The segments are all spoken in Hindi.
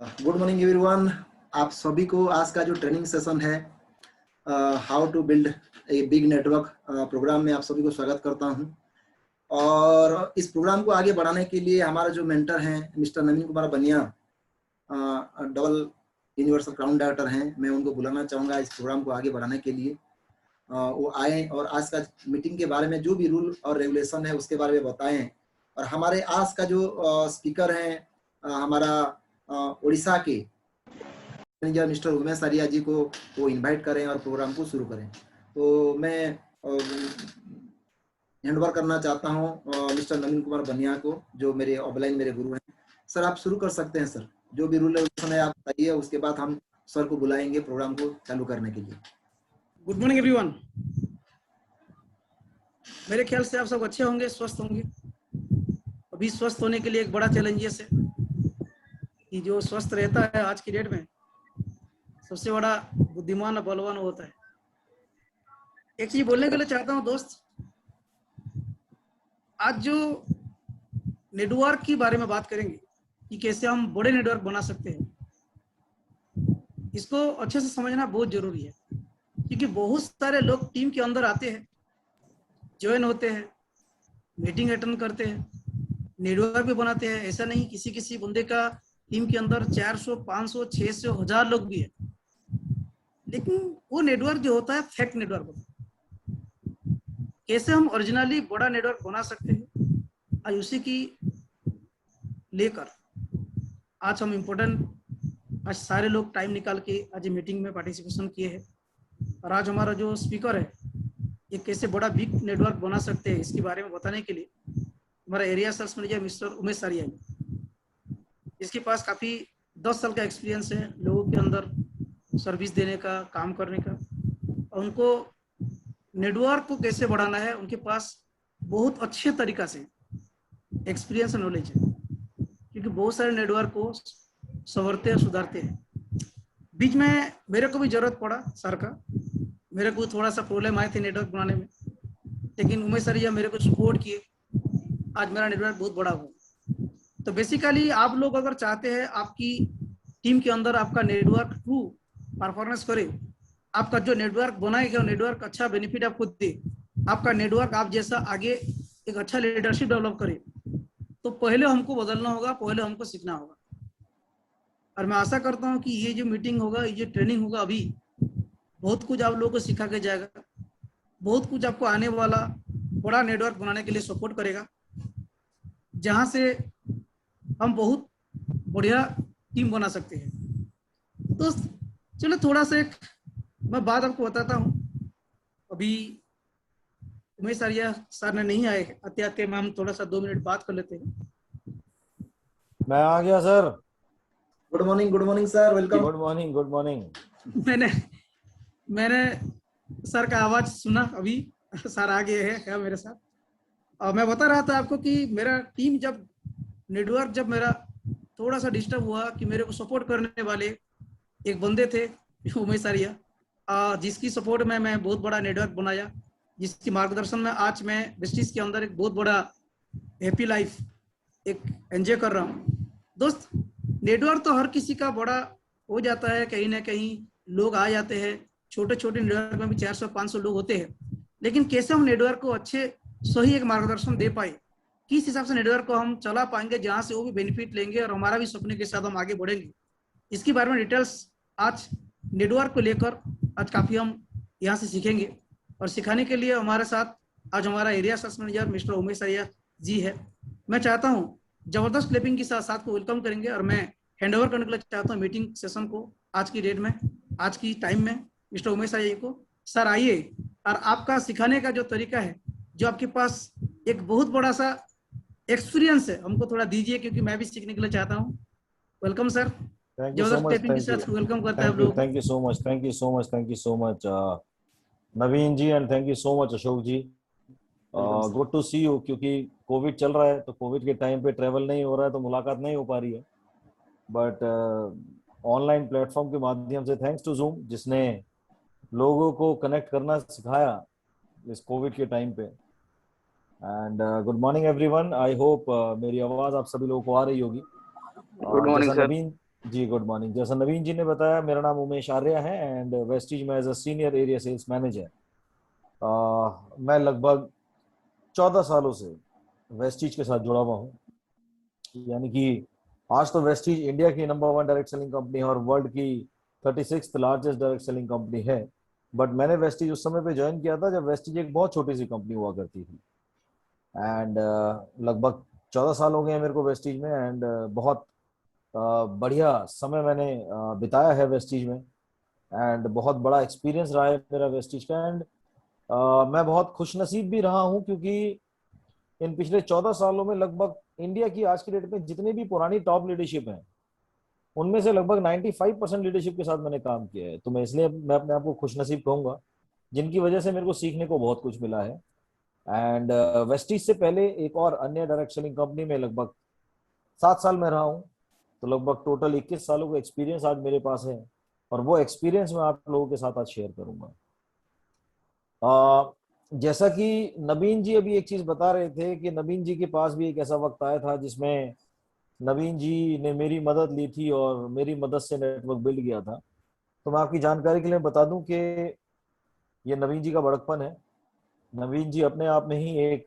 Good morning everyone. आप सभी को आज का जो ट्रेनिंग सेशन है how to build a big network program में आप सभी को स्वागत करता हूं। और इस प्रोग्राम को आगे बढ़ाने के लिए हमारा जो मेंटर हैं मिस्टर नवीन कुमार बनिया, डबल यूनिवर्सल क्राउन डायरेक्टर हैं, मैं उनको बुलाना चाहूँगा इस प्रोग्राम को आगे बढ़ाने के लिए। वो आए और आज का मीटिंग के बारे में जो भी रूल और रेगुलेशन है उसके बारे में बताएं। और हमारे आज का जो स्पीकर हैं हमारा उड़ीसा के मैनेजर मिस्टर उमेश आर्या जी को वो इनवाइट करें और प्रोग्राम को शुरू करें। तो मैं हैंडओवर करना चाहता हूं मिस्टर नवीन कुमार बनिया को, जो मेरे ऑफलाइन मेरे गुरु हैं। सर आप शुरू कर सकते हैं सर, जो भी रूल रेगुलेशन है आप बताइए, उसके बाद हम सर को बुलाएंगे प्रोग्राम को चालू करने के लिए। Good morning everyone. मेरे ख्याल से आप सब अच्छे होंगे, स्वस्थ होंगे। अभी स्वस्थ होने के लिए एक बड़ा चैलेंजेस है कि जो स्वस्थ रहता है आज की डेट में सबसे बड़ा बुद्धिमान और बलवान होता है। एक चीज बोलने के लिए चाहता हूं दोस्त, आज जो नेटवर्क के बारे में बात करेंगे कि कैसे हम बड़े नेटवर्क बना सकते हैं, इसको अच्छे से समझना बहुत जरूरी है। क्योंकि बहुत सारे लोग टीम के अंदर आते हैं, ज्वाइन होते हैं, मीटिंग अटेंड करते हैं, नेटवर्क भी बनाते हैं। ऐसा नहीं, किसी किसी बंदे का टीम के अंदर 400, 500, 600, 1000 लोग भी है, लेकिन वो नेटवर्क जो होता है फेक नेटवर्क होता है। कैसे हम ओरिजिनली बड़ा नेटवर्क बना सकते हैं, आज उसी की लेकर आज हम इम्पोर्टेंट, आज सारे लोग टाइम निकाल के आज मीटिंग में पार्टिसिपेशन किए हैं। और आज हमारा जो स्पीकर है ये कैसे बड़ा बिग नेटवर्क बना सकते हैं इसके बारे में बताने के लिए हमारा area sales manager mister Umesh Arya, इसके पास काफ़ी 10 साल का एक्सपीरियंस है लोगों के अंदर सर्विस देने का, काम करने का। और उनको नेटवर्क को कैसे बढ़ाना है उनके पास बहुत अच्छे तरीका से एक्सपीरियंस और नॉलेज है, क्योंकि बहुत सारे नेटवर्क को संवरते और सुधारते हैं। बीच में मेरे को भी जरूरत पड़ा सर का, मेरे को थोड़ा सा प्रॉब्लम आए थे नेटवर्क बनाने में, लेकिन उमेश सर मेरे को सपोर्ट किए, आज मेरा नेटवर्क बहुत बड़ा हुआ। तो बेसिकली आप लोग अगर चाहते हैं आपकी टीम के अंदर आपका नेटवर्क ट्रू परफॉर्मेंस करे, आपका जो नेटवर्क बनाएगा नेटवर्क अच्छा बेनिफिट आपको दे, आपका नेटवर्क आप जैसा आगे एक अच्छा लीडरशिप डेवलप करे, तो पहले हमको बदलना होगा, पहले हमको सीखना होगा। और मैं आशा करता हूं कि ये जो मीटिंग होगा, ये जो ट्रेनिंग होगा, अभी बहुत कुछ आप लोगों को सिखा के जाएगा, बहुत कुछ आपको आने वाला बड़ा नेटवर्क बनाने के लिए सपोर्ट करेगा, जहां से हम बहुत बढ़िया टीम बना सकते हैं। तो चलो थोड़ा सा एक मैं बात आपको बताता हूं। अभी उमेश आर्या सर ने नहीं आए, आते आते हम थोड़ा सा 2 मिनट बात कर लेते हैं। मैं आ गया sir. Good morning sir, welcome. Good morning, good morning. मैंने सर का आवाज सुना अभी, सर आ गए हैं मेरे साथ। और मैं बता रहा था आपको कि मेरा टीम जब नेटवर्क जब मेरा थोड़ा सा डिस्टर्ब हुआ कि मेरे को सपोर्ट करने वाले एक बंदे थे उमेश आर्या, जिसकी सपोर्ट में मैं बहुत बड़ा नेटवर्क बनाया, जिसकी मार्गदर्शन में आज मैं वेस्टिज के अंदर एक बहुत बड़ा हैप्पी लाइफ एक एंजॉय कर रहा हूँ। दोस्त, नेटवर्क तो हर किसी का बड़ा हो जाता है, कहीं ना कहीं लोग आ जाते हैं, छोटे छोटे नेटवर्क में भी 400-500 लोग होते हैं, लेकिन कैसे हम नेटवर्क को अच्छे सही एक मार्गदर्शन दे पाए, किस हिसाब से नेटवर्क को हम चला पाएंगे जहां से वो भी बेनिफिट लेंगे और हमारा भी सपने के साथ हम आगे बढ़ेंगे, इसके बारे में डिटेल्स आज नेटवर्क को लेकर आज काफ़ी हम यहाँ से सीखेंगे। और सिखाने के लिए हमारे साथ आज हमारा area sales manager mister Umesh Arya ji है। मैं चाहता हूँ जबरदस्त क्लिपिंग के साथ साथ को वेलकम करेंगे और मैं हैंड ओवर करने के लिए चाहता हूँ मीटिंग सेशन को आज की डेट में, आज की टाइम में मिस्टर उमेश आर्या को। सर आइए, और आपका सिखाने का जो तरीका है, जो आपके पास एक बहुत बड़ा सा एक्सपीरियंस है, हमको थोड़ा दीजिए, क्योंकि मैं भी सीखने के लिए चाहता हूँ। Welcome sir. Thank you so much. के साथ वेलकम करता है आप लोगों को। Thank you so much, thank you so much, thank you so much Naveen ji, and thank you so much Ashok ji. Good to see you, क्योंकि कोविड चल रहा है तो कोविड के टाइम पे ट्रेवल नहीं हो रहा है तो मुलाकात नहीं हो पा रही है, बट ऑनलाइन प्लेटफॉर्म के माध्यम से थैंक्स टू जूम, जिसने लोगों को कनेक्ट करना सिखाया इस कोविड के टाइम पे। And good morning everyone, I hope मेरी आवाज आप सभी लोगों को आ रही होगी। Good morning sir. जी गुड मॉर्निंग। जैसा नवीन जी ने बताया, मेरा नाम उमेश आर्या है एंड वेस्टीज में as a senior area sales manager. मैं लगभग 14 सालों से वेस्टीज के साथ जुड़ा हुआ हूँ। यानी कि आज तो वेस्टीज इंडिया की नंबर 1 डायरेक्ट सेलिंग कंपनी है और वर्ल्ड की 36th largest direct selling company है। बट मैंने वेस्टीज उस समय पे ज्वाइन किया था जब वेस्टीज एक बहुत छोटी सी कंपनी हुआ करती थी। एंड लगभग 14 साल हो गए हैं मेरे को वेस्टीज में एंड बहुत बढ़िया समय मैंने बिताया है वेस्टीज में एंड बहुत बड़ा एक्सपीरियंस रहा है मेरा वेस्टीज का। एंड मैं बहुत खुशनसीब भी रहा हूं क्योंकि इन पिछले 14 सालों में लगभग इंडिया की आज की डेट में जितनी भी पुरानी टॉप लीडरशिप है उनमें से लगभग 95% लीडरशिप के साथ मैंने काम किया है। तो मैं इसलिए मैं अपने आप को खुशनसीब कहूंगा, जिनकी वजह से मेरे को सीखने को बहुत कुछ मिला है। एंड वेस्टीज से पहले एक और अन्य डायरेक्ट सेलिंग कंपनी में लगभग 7 साल में रहा हूँ। तो लगभग टोटल 21 सालों का एक्सपीरियंस आज मेरे पास है और वो एक्सपीरियंस मैं आप लोगों के साथ आज शेयर करूंगा। जैसा कि नवीन जी अभी एक चीज बता रहे थे कि नवीन जी के पास भी एक ऐसा वक्त आया था जिसमें नवीन जी ने मेरी मदद ली थी और मेरी मदद से नेटवर्क बिल्ड किया था। तो मैं आपकी जानकारी के लिए बता दूं कि ये नवीन जी का बड़कपन है। नवीन जी अपने आप में ही एक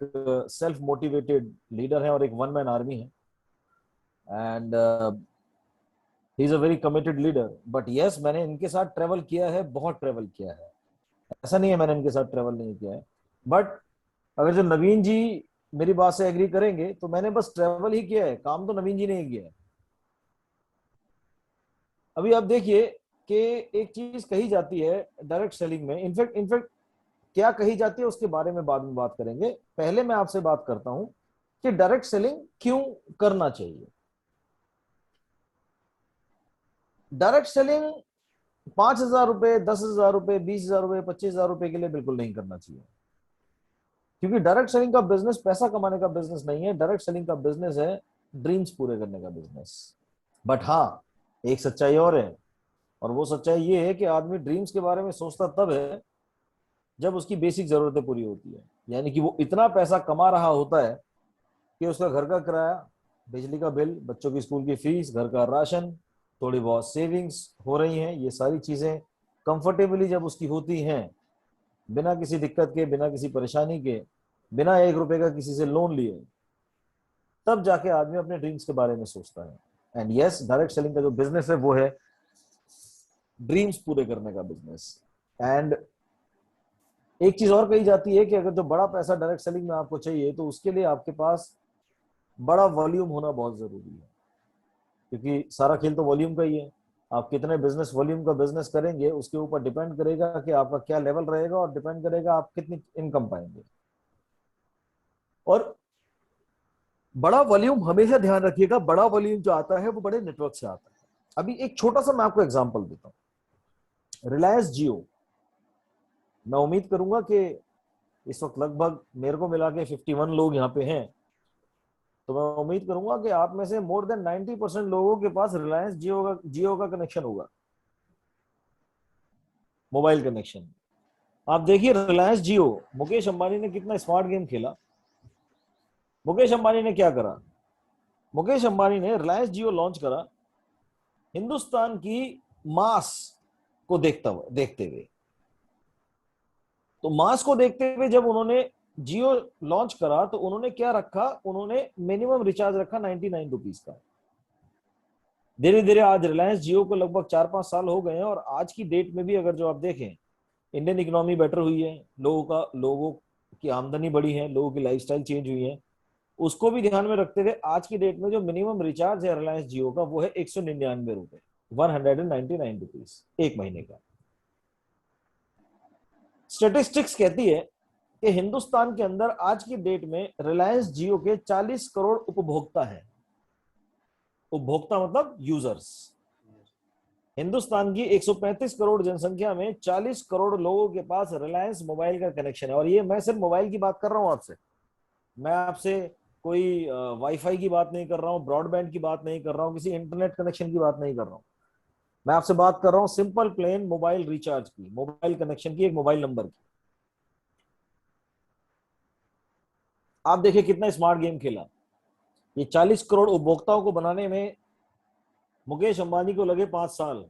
सेल्फ मोटिवेटेड लीडर है और एक वन मैन आर्मी है and he is a very committed leader. But yes, मैंने इनके साथ ट्रेवल किया है, बहुत ट्रेवल किया है। ऐसा नहीं है मैंने इनके साथ ट्रेवल नहीं किया है। बट अगर जो नवीन जी मेरी बात से एग्री करेंगे तो मैंने बस ट्रेवल ही किया है, काम तो नवीन जी ने ही किया है। अभी आप देखिए कि एक चीज कही जाती है डायरेक्ट सेलिंग में, इनफैक्ट क्या कही जाती है उसके बारे में बाद में बात करेंगे। पहले मैं आपसे बात करता हूं कि डायरेक्ट सेलिंग क्यों करना चाहिए। डायरेक्ट सेलिंग 5,000 रुपए, 10,000 रुपए, 20,000 रुपए, 25,000 रुपए के लिए बिल्कुल नहीं करना चाहिए, क्योंकि डायरेक्ट सेलिंग का बिजनेस पैसा कमाने का बिजनेस नहीं है। डायरेक्ट सेलिंग का बिजनेस है ड्रीम्स पूरे करने का बिजनेस। बट हाँ, एक सच्चाई और है, और वो सच्चाई ये है कि आदमी ड्रीम्स के बारे में सोचता तब है जब उसकी बेसिक जरूरतें पूरी होती है। यानी कि वो इतना पैसा कमा रहा होता है कि उसका घर का किराया, बिजली का बिल, बच्चों की स्कूल की फीस, घर का राशन, थोड़ी बहुत सेविंग्स हो रही हैं। ये सारी चीजें कंफर्टेबली जब उसकी होती हैं, बिना किसी दिक्कत के, बिना किसी परेशानी के, बिना 1 रुपए का किसी से लोन लिए, तब जाके आदमी अपने ड्रीम्स के बारे में सोचता है। एंड यस, डायरेक्ट सेलिंग का जो बिजनेस है वो है ड्रीम्स पूरे करने का बिजनेस। एंड एक चीज और कही जाती है कि अगर जो बड़ा पैसा डायरेक्ट सेलिंग में आपको चाहिए तो उसके लिए आपके पास बड़ा वॉल्यूम होना बहुत जरूरी है, क्योंकि सारा खेल तो वॉल्यूम का ही है। आप कितने बिजनेस वॉल्यूम का बिजनेस करेंगे उसके ऊपर डिपेंड करेगा कि आपका क्या लेवल रहेगा और डिपेंड करेगा आप कितनी इनकम पाएंगे। और बड़ा वॉल्यूम हमेशा ध्यान रखिएगा, बड़ा वॉल्यूम जो आता है वो बड़े नेटवर्क से आता है। अभी एक छोटा सा मैं आपको एग्जांपल देता हूं। रिलायंस जियो, मैं उम्मीद करूंगा कि इस वक्त लगभग मेरे को मिला के 51 लोग यहाँ पे हैं, तो मैं उम्मीद करूंगा कि आप में से मोर देन 90% लोगों के पास रिलायंस जियो का कनेक्शन होगा, मोबाइल कनेक्शन। आप देखिए रिलायंस जियो, मुकेश अंबानी ने कितना स्मार्ट गेम खेला। मुकेश अंबानी ने क्या करा? मुकेश अंबानी ने रिलायंस जियो लॉन्च करा हिंदुस्तान की मास को देखते हुए। तो मास को देखते हुए जब उन्होंने जियो लॉन्च करा तो उन्होंने क्या रखा? उन्होंने मिनिमम रिचार्ज रखा 99 रुपीज का। धीरे धीरे आज रिलायंस जियो को लगभग 4-5 साल हो गए हैं और आज की डेट में भी अगर जो आप देखें, इंडियन इकोनॉमी बेटर हुई है, लोगों की आमदनी बढ़ी है, लोगों की लाइफस्टाइल चेंज हुई है, उसको भी ध्यान में रखते हुए आज की डेट में जो मिनिमम रिचार्ज है रिलायंस जियो का वो है 199 रुपए, 199 रुपीज एक महीने का। स्टेटिस्टिक्स कहती है कि हिंदुस्तान के अंदर आज की डेट में रिलायंस जियो के 40 करोड़ उपभोक्ता हैं। उपभोक्ता मतलब यूजर्स। हिंदुस्तान की 135 करोड़ जनसंख्या में 40 करोड़ लोगों के पास रिलायंस मोबाइल का कनेक्शन है। और ये मैं सिर्फ मोबाइल की बात कर रहा हूं आपसे, मैं आपसे कोई वाईफाई की बात नहीं कर रहा हूं, ब्रॉडबैंड की बात नहीं कर रहा हूं, किसी इंटरनेट कनेक्शन की बात नहीं कर रहा हूं। मैं आपसे बात कर रहा हूं सिंपल प्लेन मोबाइल रिचार्ज की, मोबाइल कनेक्शन की, एक मोबाइल नंबर की। आप देखिए कितना स्मार्ट गेम खेला। ये 40 करोड़ उपभोक्ताओं को बनाने में मुकेश अंबानी को लगे 5 साल,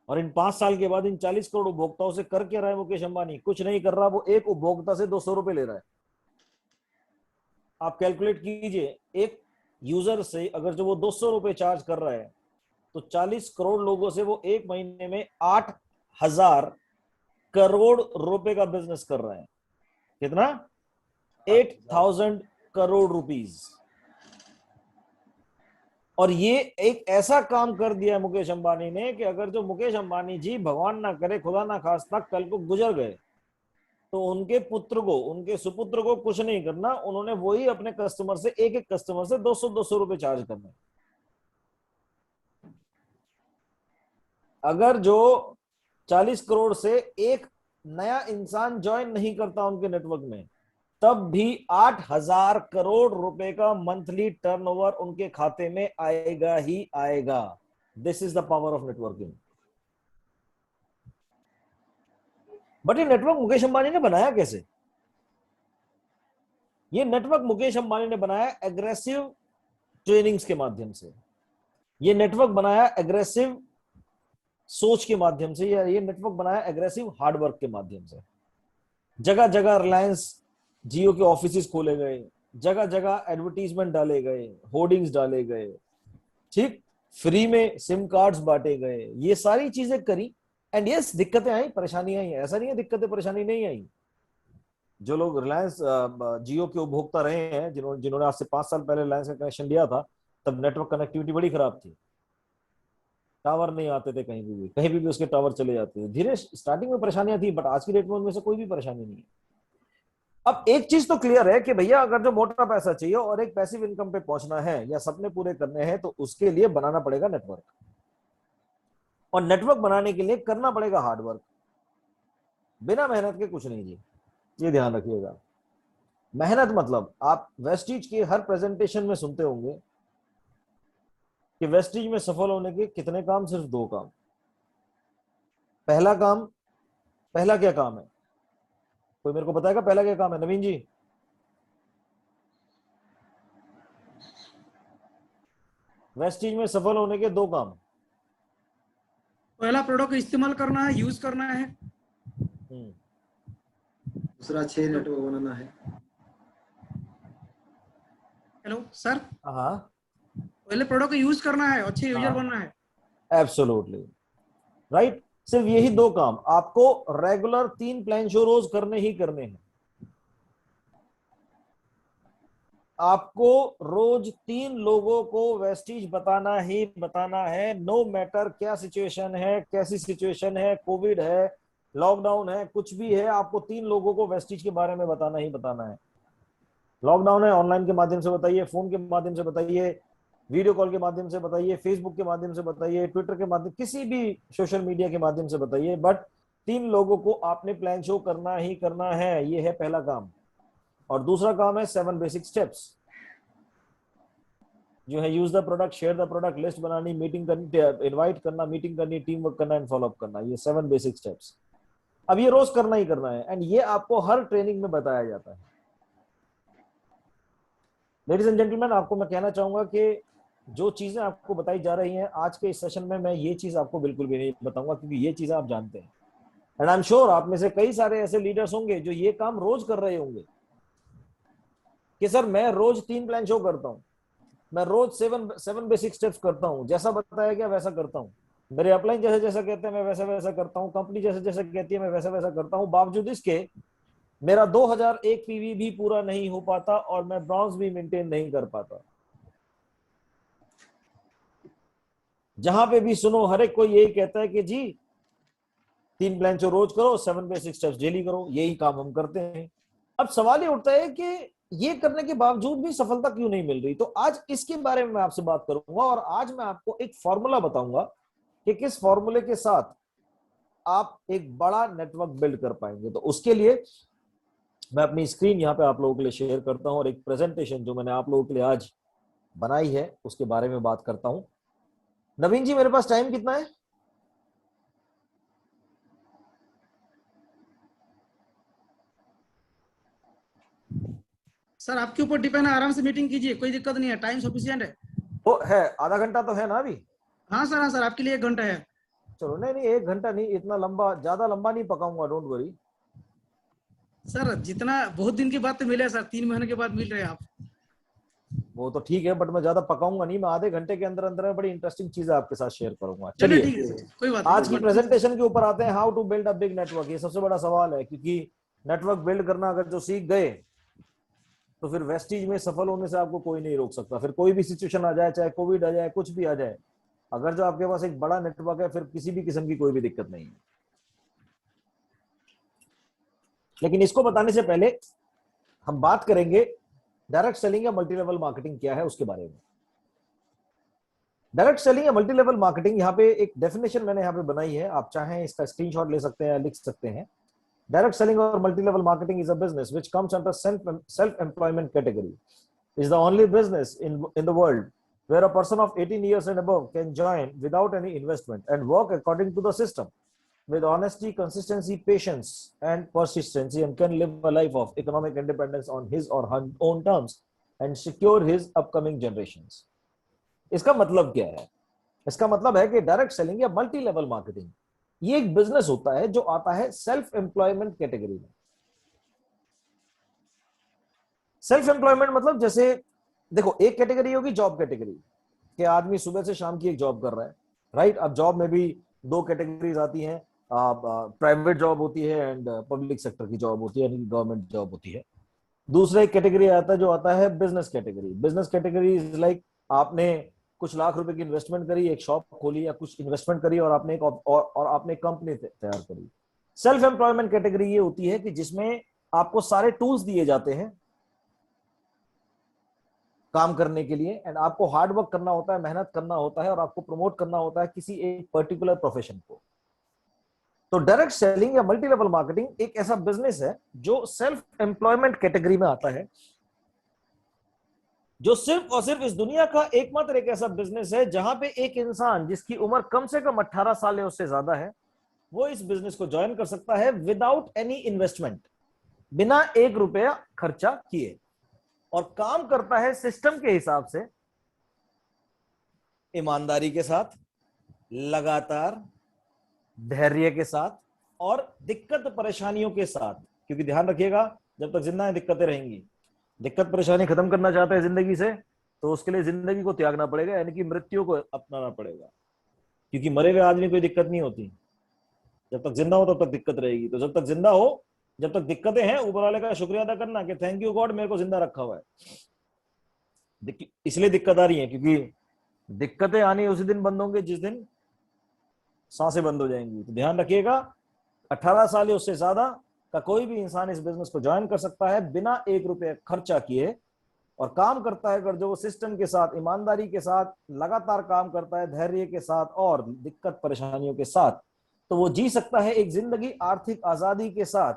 और इन 5 साल के बाद इन 40 करोड़ उपभोक्ताओं से कर क्या रहा है मुकेश अंबानी? कुछ नहीं कर रहा, वो एक उपभोक्ता से 200 रुपए ले रहा है। आप कैलकुलेट कीजिए, एक यूजर से अगर जो वो 200 रुपए चार्ज कर रहा है, तो 40 करोड़ लोगों से वो एक महीने में 8,000 करोड़ रुपए का बिजनेस कर रहा है। कितना? 8,000 करोड़ रुपीस। और ये एक ऐसा काम कर दिया मुकेश अंबानी ने कि अगर जो मुकेश अंबानी जी भगवान ना करे, खुदा ना खास्ता, कल को गुजर गए, तो उनके पुत्र को, उनके सुपुत्र को कुछ नहीं करना, उन्होंने वही अपने कस्टमर से, एक एक कस्टमर से 200 रुपए चार्ज करना। अगर जो 40 करोड़ से एक नया इंसान ज्वाइन नहीं करता उनके नेटवर्क में, तब भी 8,000 करोड़ रुपए का मंथली टर्नओवर उनके खाते में आएगा ही आएगा। This is the power of networking. But ये नेटवर्क मुकेश अंबानी ने बनाया कैसे? ये नेटवर्क मुकेश अंबानी ने बनाया एग्रेसिव ट्रेनिंग्स के माध्यम से। ये नेटवर्क बनाया एग्रेसिव सोच के माध्यम से, या ये नेटवर्क बनाया एग्रेसिव हार्डवर्क के माध्यम से। जगह जगह रिलायंस जियो के ऑफिसेस खोले गए, जगह जगह एडवर्टीजमेंट डाले गए, होर्डिंग्स डाले गए, ठीक, फ्री में सिम कार्ड्स बांटे गए, ये सारी चीजें करी। एंड यस, दिक्कतें आई, परेशानियां आई, ऐसा नहीं है दिक्कतें परेशानी नहीं आई। जो लोग रिलायंस जियो के उपभोक्ता रहे हैं, जिन्होंने आज से 5 साल पहले रिलायंस का कनेक्शन लिया था, तब नेटवर्क कनेक्टिविटी बड़ी खराब थी, टावर नहीं आते थे, कहीं भी उसके टावर चले जाते थे। धीरे स्टार्टिंग में परेशानियां थी, बट आज की डेट में उनमें से कोई भी परेशानी नहीं है। अब एक चीज तो क्लियर है कि भैया अगर जो मोटा पैसा चाहिए और एक पैसिव इनकम पे पहुंचना है या सपने पूरे करने हैं, तो उसके लिए बनाना पड़ेगा नेटवर्क, और नेटवर्क बनाने के लिए करना पड़ेगा हार्डवर्क। बिना मेहनत के कुछ नहीं जी, ये ध्यान रखिएगा। मेहनत मतलब आप वेस्टीज के हर प्रेजेंटेशन में सुनते होंगे कि वेस्टीज में सफल होने के कितने काम? सिर्फ 2 काम। पहला क्या काम है? कोई मेरे को बताएगा पहला क्या काम है? नवीन जी, वेस्टीज में सफल होने के 2 काम। पहला प्रोडक्ट इस्तेमाल करना है, यूज करना है। दूसरा अच्छे नेटवर्क बनाना है। हेलो सर, हाँ, पहले प्रोडक्ट यूज करना है, अच्छे यूजर बनना है। Absolutely right. सिर्फ यही 2 काम आपको रेगुलर 3 प्लान शो रोज करने ही करने हैं। आपको रोज 3 लोगों को वेस्टीज बताना ही बताना है, नो मैटर क्या सिचुएशन है, कैसी सिचुएशन है, कोविड है, लॉकडाउन है, कुछ भी है, आपको 3 लोगों को वेस्टीज के बारे में बताना ही बताना है। लॉकडाउन है, ऑनलाइन के माध्यम से बताइए, फोन के माध्यम से बताइए, वीडियो कॉल के माध्यम से बताइए, फेसबुक के माध्यम से बताइए, ट्विटर के माध्यम, किसी भी सोशल मीडिया के माध्यम से बताइए, बट 3 लोगों को आपने प्लान शो करना ही करना है। ये है पहला काम। और दूसरा काम है 7 बेसिक स्टेप्स, जो है use the product, share the product, list बनानी, मीटिंग करनी, इनवाइट करना, मीटिंग करनी, टीम वर्क करना एंड फॉलो अप करना। ये 7 बेसिक स्टेप्स। अब ये रोज करना ही करना है, एंड ये आपको हर ट्रेनिंग में बताया जाता है। लेडीज एंड जेंटलमैन, आपको मैं कहना चाहूंगा कि जो चीजें आपको बताई जा रही हैं आज के इस सेशन में, मैं ये चीज आपको बिल्कुल भी नहीं बताऊंगा, क्योंकि ये चीजें आप जानते हैं। एंड आई एम श्योर आप में से कई सारे ऐसे लीडर्स होंगे जो ये काम रोज कर रहे होंगे कि सर मैं रोज 3 प्लान शो करता हूं, मैं रोज 7 बेसिक स्टेप्स करता हूं, जैसा बताया गया वैसा करता हूं, मेरे अपलाइन जैसे जैसा कहते हैं मैं वैसा वैसा करता हूं, कंपनी जैसे जैसा कहती है मैं वैसा वैसा करता हूं, बावजूद इसके मेरा 2001 पीवी भी पूरा नहीं हो पाता और मैं ब्रॉन्ज भी मेंटेन नहीं कर पाता। जहां पे भी सुनो हर एक कोई यही कहता है कि जी 3 प्लान शो रोज करो, 7 बेसिक स्टेप्स डेली करो, यही काम हम करते हैं। अब सवाल ये उठता है कि ये करने के बावजूद भी सफलता क्यों नहीं मिल रही? तो आज इसके बारे में मैं आपसे बात करूंगा, और आज मैं आपको एक फॉर्मूला बताऊंगा कि किस फॉर्मूले के साथ आप एक बड़ा नेटवर्क बिल्ड कर पाएंगे। तो उसके लिए मैं अपनी स्क्रीन यहाँ पे आप लोगों के लिए शेयर करता हूँ, और एक प्रेजेंटेशन जो मैंने आप लोगों के लिए आज बनाई है उसके बारे में बात करता हूँ। नवीन जी, मेरे पास टाइम कितना है? सर आपके ऊपर डिपेंड है, आराम से मीटिंग कीजिए, कोई दिक्कत नहीं है, टाइम सफिशिएंट है। वो है, आधा घंटा तो है ना अभी? हाँ सर, आपके लिए 1 घंटा है। चलो, नहीं 1 घंटा नहीं, इतना लंबा, ज्यादा लंबा नहीं पकाऊंगा, डोंट वरी। सर जितना बहुत दिन के बाद तो मिले सर, 3 महीने के बाद मिल रहे हैं आप। वो तो ठीक है, बट मैं ज्यादा पकाऊंगा नहीं, मैं आधे घंटे के अंदर अंदर बड़ी इंटरेस्टिंग चीजें आपके साथ शेयर करूंगा। चलिए चलिए ठीक है सर, कोई बात आज की नहीं। प्रेजेंटेशन के ऊपर आते हैं, how to build a big network. ये सबसे बड़ा सवाल है, क्योंकि नेटवर्क बिल्ड करना अगर जो सीख गए तो फिर वेस्टीज में सफल होने से आपको कोई नहीं रोक सकता। फिर कोई भी सिचुएशन आ जाए, चाहे कोविड आ जाए, कुछ भी आ जाए, अगर जो आपके पास एक बड़ा नेटवर्क है, फिर किसी भी किस्म की कोई भी दिक्कत नहीं है। लेकिन इसको बताने से पहले हम बात करेंगे डायरेक्ट सेलिंग या मल्टी लेवल मार्केटिंग क्या है उसके बारे में। डायरेक्ट सेलिंग या मल्टी लेवल मार्केटिंग, यहाँ पे एक डेफिनेशन मैंने यहाँ पे बनाई है, आप चाहें इसका स्क्रीनशॉट ले सकते हैं या लिख सकते हैं। डायरेक्ट सेलिंग और multi level marketing is a business which comes under self employment category, is the only business in the world where a person of 18 years and above can join without any investment and work according to the system with honesty, consistency, patience and persistency, and can live a life of economic independence on his or her own terms and secure his upcoming generations. इसका मतलब क्या है? इसका मतलब है कि डायरेक्ट सेलिंग या मल्टी लेवल मार्केटिंग ये एक बिजनेस होता है जो आता है सेल्फ एम्प्लॉयमेंट कैटेगरी में। सेल्फ एम्प्लॉयमेंट मतलब, जैसे देखो, एक कैटेगरी होगी जॉब कैटेगरी, कि आदमी सुबह से शाम की एक जॉब कर रहा है, राइट। अब जॉब में भी 2 कैटेगरीज आती हैं, प्राइवेट जॉब होती है एंड पब्लिक सेक्टर की जॉब होती है, यानी गवर्नमेंट जॉब होती है। दूसरा एक कैटेगरी आता है जो आता है business category. Business category is like, आपने कुछ लाख रुपए की इन्वेस्टमेंट करी, एक शॉप खोली या कुछ इन्वेस्टमेंट करी और आपने आपने कंपनी तैयार करी। सेल्फ एम्प्लॉयमेंट कैटेगरी ये होती है कि जिसमें आपको सारे टूल्स दिए जाते हैं काम करने के लिए, एंड आपको हार्ड वर्क करना होता है, मेहनत करना होता है, और आपको प्रमोट करना होता है किसी एक पर्टिकुलर प्रोफेशन को। तो डायरेक्ट सेलिंग या मल्टी लेवल मार्केटिंग एक ऐसा बिजनेस है जो सेल्फ एम्प्लॉयमेंट कैटेगरी में आता है, जो सिर्फ और सिर्फ इस दुनिया का एकमात्र एक ऐसा बिजनेस है जहां पे एक इंसान जिसकी उम्र कम से कम 18 साल है, उससे ज्यादा है, वो इस बिजनेस को ज्वाइन कर सकता है विदाउट एनी इन्वेस्टमेंट, बिना 1 रुपया खर्चा किए, और काम करता है सिस्टम के हिसाब से, ईमानदारी के साथ, लगातार, धैर्य के साथ और दिक्कत परेशानियों के साथ। क्योंकि ध्यान रखिएगा, जब तक जिंदा है दिक्कतें रहेंगी। दिक्कत परेशानी खत्म करना चाहते हैं जिंदगी से, तो उसके लिए जिंदगी को त्यागना पड़ेगा, यानी कि मृत्यु को अपनाना पड़ेगा। क्योंकि मरे हुए आदमी कोई दिक्कत नहीं होती, जब तक जिंदा हो तब तक दिक्कत रहेगी। तो जब तक जिंदा हो, जब तक दिक्कतें हैं, ऊपर वाले का शुक्रिया अदा करना कि थैंक यू गॉड, मेरे को जिंदा रखा हुआ है। इसलिए दिक्कत आ रही है क्योंकि दिक्कतें आनी उसी दिन बंद होंगे जिस दिन सांसें बंद हो जाएंगी। तो ध्यान रखिएगा, 18 साल या उससे ज्यादा का कोई भी इंसान इस बिजनेस को ज्वाइन कर सकता है बिना 1 रुपये खर्चा किए, और काम करता है अगर जो वो सिस्टम के साथ, ईमानदारी के साथ, लगातार काम करता है, धैर्य के साथ और दिक्कत परेशानियों के साथ, तो वो जी सकता है एक जिंदगी आर्थिक आजादी के साथ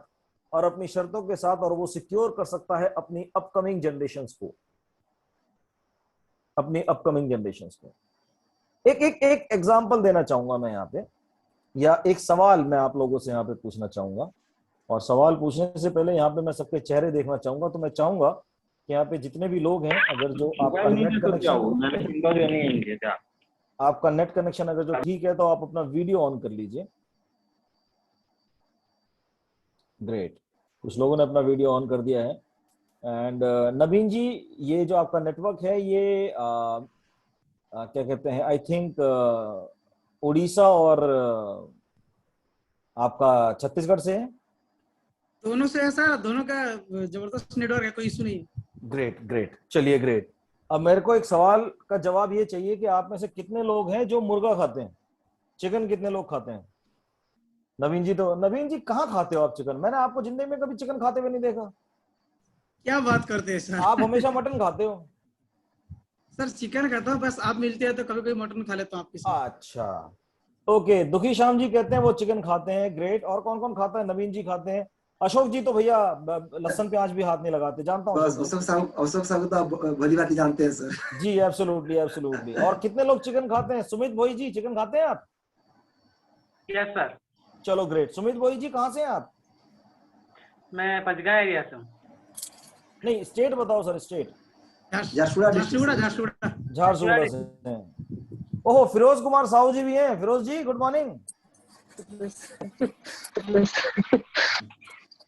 और अपनी शर्तों के साथ, और वो सिक्योर कर सकता है अपनी अपकमिंग जनरेशंस को, अपनी अपकमिंग जनरेशंस को। एक एग्जांपल देना चाहूंगा मैं यहाँ पे, या एक सवाल मैं आप लोगों से यहाँ पे पूछना चाहूंगा। और सवाल पूछने से पहले यहाँ पे मैं सबके चेहरे देखना चाहूंगा। तो मैं चाहूंगा कि यहाँ पे जितने भी लोग हैं, अगर जो आपका नेट कनेक्शन अगर जो ठीक है, तो आप अपना वीडियो ऑन कर लीजिए। ग्रेट, कुछ लोगों ने अपना वीडियो ऑन कर दिया है। एंड नवीन जी, ये जो आपका नेटवर्क है, ये क्या कहते हैं, आई थिंक उड़ीसा और आपका छत्तीसगढ़ से है? दोनों से है सर, दोनों का जबरदस्त नेटवर्क है, कोई इशू नहीं है। ग्रेट ग्रेट, चलिए ग्रेट। अब मेरे को एक सवाल का जवाब ये चाहिए कि आप में से कितने लोग हैं जो मुर्गा खाते हैं, चिकन कितने लोग खाते हैं? नवीन जी, तो नवीन जी कहाँ खाते हो आप चिकन? मैंने आपको जिंदगी में कभी चिकन खाते हुए नहीं देखा। क्या बात करते हैं सर? आप हमेशा मटन खाते हो। सर चिकन खाता हूँ, बस आप मिलते हैं तो कभी कभी मटन खा लेता हूँ आपके साथ। अच्छा, ओके। दुखी श्याम जी कहते हैं वो चिकन खाते हैं, ग्रेट। और कौन कौन खाता है? नवीन जी खाते हैं। अशोक जी तो भैया लहसुन प्याज भी हाथ नहीं लगाते, जानता हूँ। बस अशोक साहब तो आप भली बात जानते हैं सर। जी एब्सोल्युटली एब्सोल्युटली। और कितने लोग चिकन खाते हैं? सुमित भोई जी, चिकन खाते हैं आप? Yes sir. चलो ग्रेट। सुमित भोई जी कहाँ से हैं आप? मैं पंचगांव एरिया से हूँ। नहीं, स्टेट बताओ sir, state. Jharsuguda Jharsuguda district. Jharsuguda. Jharsuguda से हैं। ओहो, फिरोज कुमार साहू जी भी हैं। फिरोज जी गुड मॉर्निंग।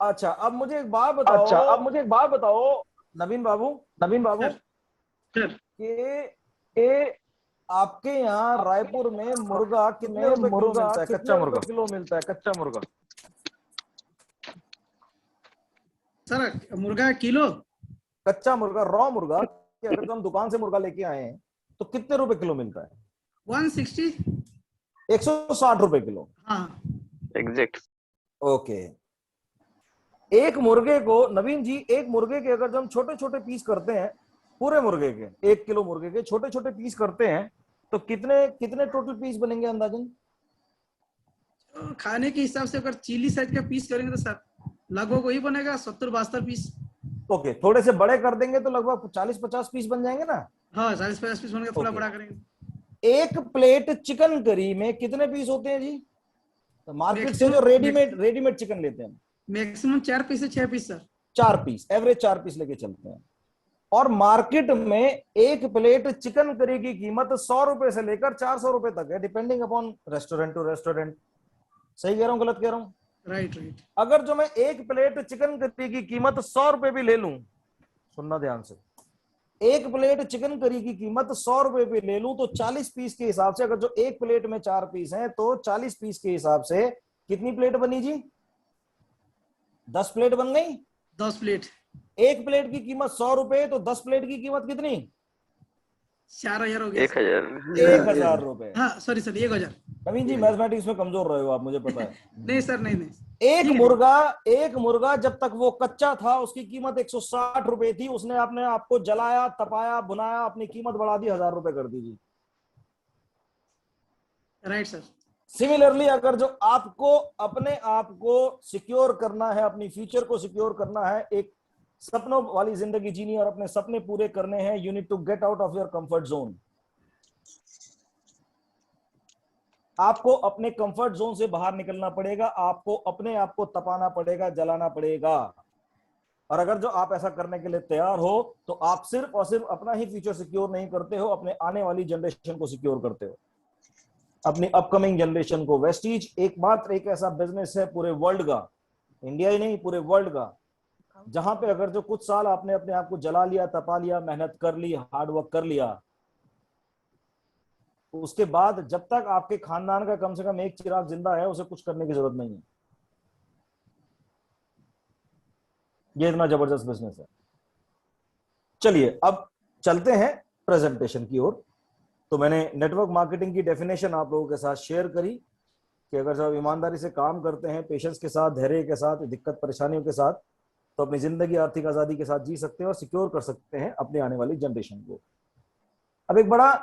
अच्छा, अब मुझे एक बात बताओ नवीन बाबू सर कि आपके यहाँ रायपुर में मुर्गा कितने रुपए किलो मिलता है, कच्चा मुर्गा? सर मुर्गा किलो, कच्चा मुर्गा, रॉ मुर्गा कि अगर हम दुकान से मुर्गा लेके आए हैं तो कितने रुपए किलो मिलता है? 160। 160 रुपए किलो। हाँ एग्जैक्ट। ओके। एक मुर्गे को नवीन जी, एक मुर्गे के अगर हम छोटे छोटे पीस करते हैं, पूरे मुर्गे के 1 किलो मुर्गे के छोटे छोटे पीस करते हैं तो कितने कितने टोटल पीस बनेंगे अंदाजन? तो खाने के हिसाब से अगर चिली साइज का पीस करेंगे तो सर लगभग वही बनेगा 70-72 पीस। ओके, थोड़े से बड़े कर देंगे तो लगभग 40-50 पीस बन जाएंगे ना? हाँ 40-50 पीस बनेगा, थोड़ा Okay. बड़ा करेंगे। एक प्लेट चिकन करी में कितने पीस होते हैं जी? तो मार्केट से जो Maximum- रेडीमेड चिकन लेते हैं, मैक्सिमम 4 पीस से 6 piece sir. 4 piece, average 4 piece लेके चलते हैं। और मार्केट में एक प्लेट चिकन करी की कीमत 100 रुपए से लेकर 400 रुपए तक है, depending upon restaurant to restaurant. सही कह रहा हूं, गलत कह रहा हूं? राइट। अगर जो मैं एक प्लेट चिकन करी की कीमत 100 रुपए भी ले लूं, सुनना ध्यान से, एक प्लेट चिकन करी की कीमत 100 रुपए पे ले लूं तो 40 पीस के हिसाब से, अगर जो एक प्लेट में 4 पीस हैं तो 40 पीस के हिसाब से कितनी प्लेट बनी जी? 10 प्लेट बन गई। 10 प्लेट। एक प्लेट की कीमत 100 रुपए तो 10 प्लेट की कीमत कितनी? 4000 हो गया। 1000। 1000 रुपए। हाँ सॉरी सर 1000। नवीन जी मैथमेटिक्स में कमजोर रहे हो आप, मुझे पता है। नहीं सर नहीं। एक मुर्गा जब तक वो कच्चा था उसकी कीमत 160 रुपए थी, उसने आपने आपको जलाया, तपाया, बुनाया, अपनी कीमत बढ़ा दी, 1000 रुपए कर दीजिए। Right sir. सिमिलरली अगर जो आपको अपने आप को सिक्योर करना है, अपनी फ्यूचर को सिक्योर करना है, एक सपनों वाली जिंदगी जीनी और अपने सपने पूरे करने हैं, you need to get out of your comfort zone. आपको अपने कंफर्ट जोन से बाहर निकलना पड़ेगा, आपको अपने आप को तपाना पड़ेगा, जलाना पड़ेगा। और अगर जो आप ऐसा करने के लिए तैयार हो तो आप सिर्फ और सिर्फ अपना ही फ्यूचर सिक्योर नहीं करते हो, अपने आने वाली जनरेशन को सिक्योर करते हो, अपनी अपकमिंग जनरेशन को। वेस्टीज एकमात्र एक ऐसा बिजनेस है पूरे वर्ल्ड का, इंडिया ही नहीं पूरे वर्ल्ड का, जहां पे अगर जो कुछ साल आपने अपने आप को जला लिया, तपा लिया, मेहनत कर ली, हार्ड वर्क कर लिया, उसके बाद जब तक आपके खानदान का कम से कम एक चिराग जिंदा है, उसे कुछ करने की जरूरत नहीं है। ये इतना जबरदस्त बिजनेस है। चलिए अब चलते हैं प्रेजेंटेशन की ओर। तो मैंने नेटवर्क मार्केटिंग की डेफिनेशन आप लोगों के साथ शेयर करी कि अगर जब ईमानदारी से काम करते हैं, पेशेंस के साथ, धैर्य के साथ, दिक्कत परेशानियों के साथ, तो अपनी जिंदगी आर्थिक आजादी के साथ जी सकते हैं और सिक्योर कर सकते हैं अपने आने वाली जनरेशन को। अब एक बड़ा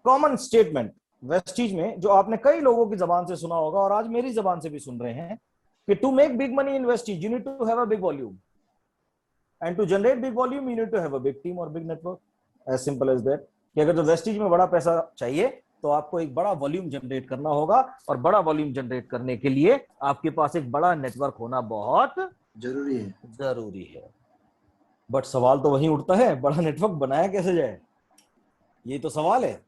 कॉमन स्टेटमेंट वेस्टीज में जो आपने कई लोगों की जबान से सुना होगा और आज मेरी जबान से भी सुन रहे हैं कि to make big money in वेस्टीज you need to have a big volume, and to generate big volume you need to have a big team और big network. As simple as that. कि अगर जो वेस्टीज में बड़ा पैसा चाहिए तो आपको एक बड़ा वॉल्यूम जनरेट करना होगा, और बड़ा वॉल्यूम जनरेट करने के लिए आपके पास एक बड़ा नेटवर्क होना बहुत जरूरी है। बट सवाल तो वहीं उठता है, बड़ा नेटवर्क बनाया कैसे जाए? ये तो सवाल है।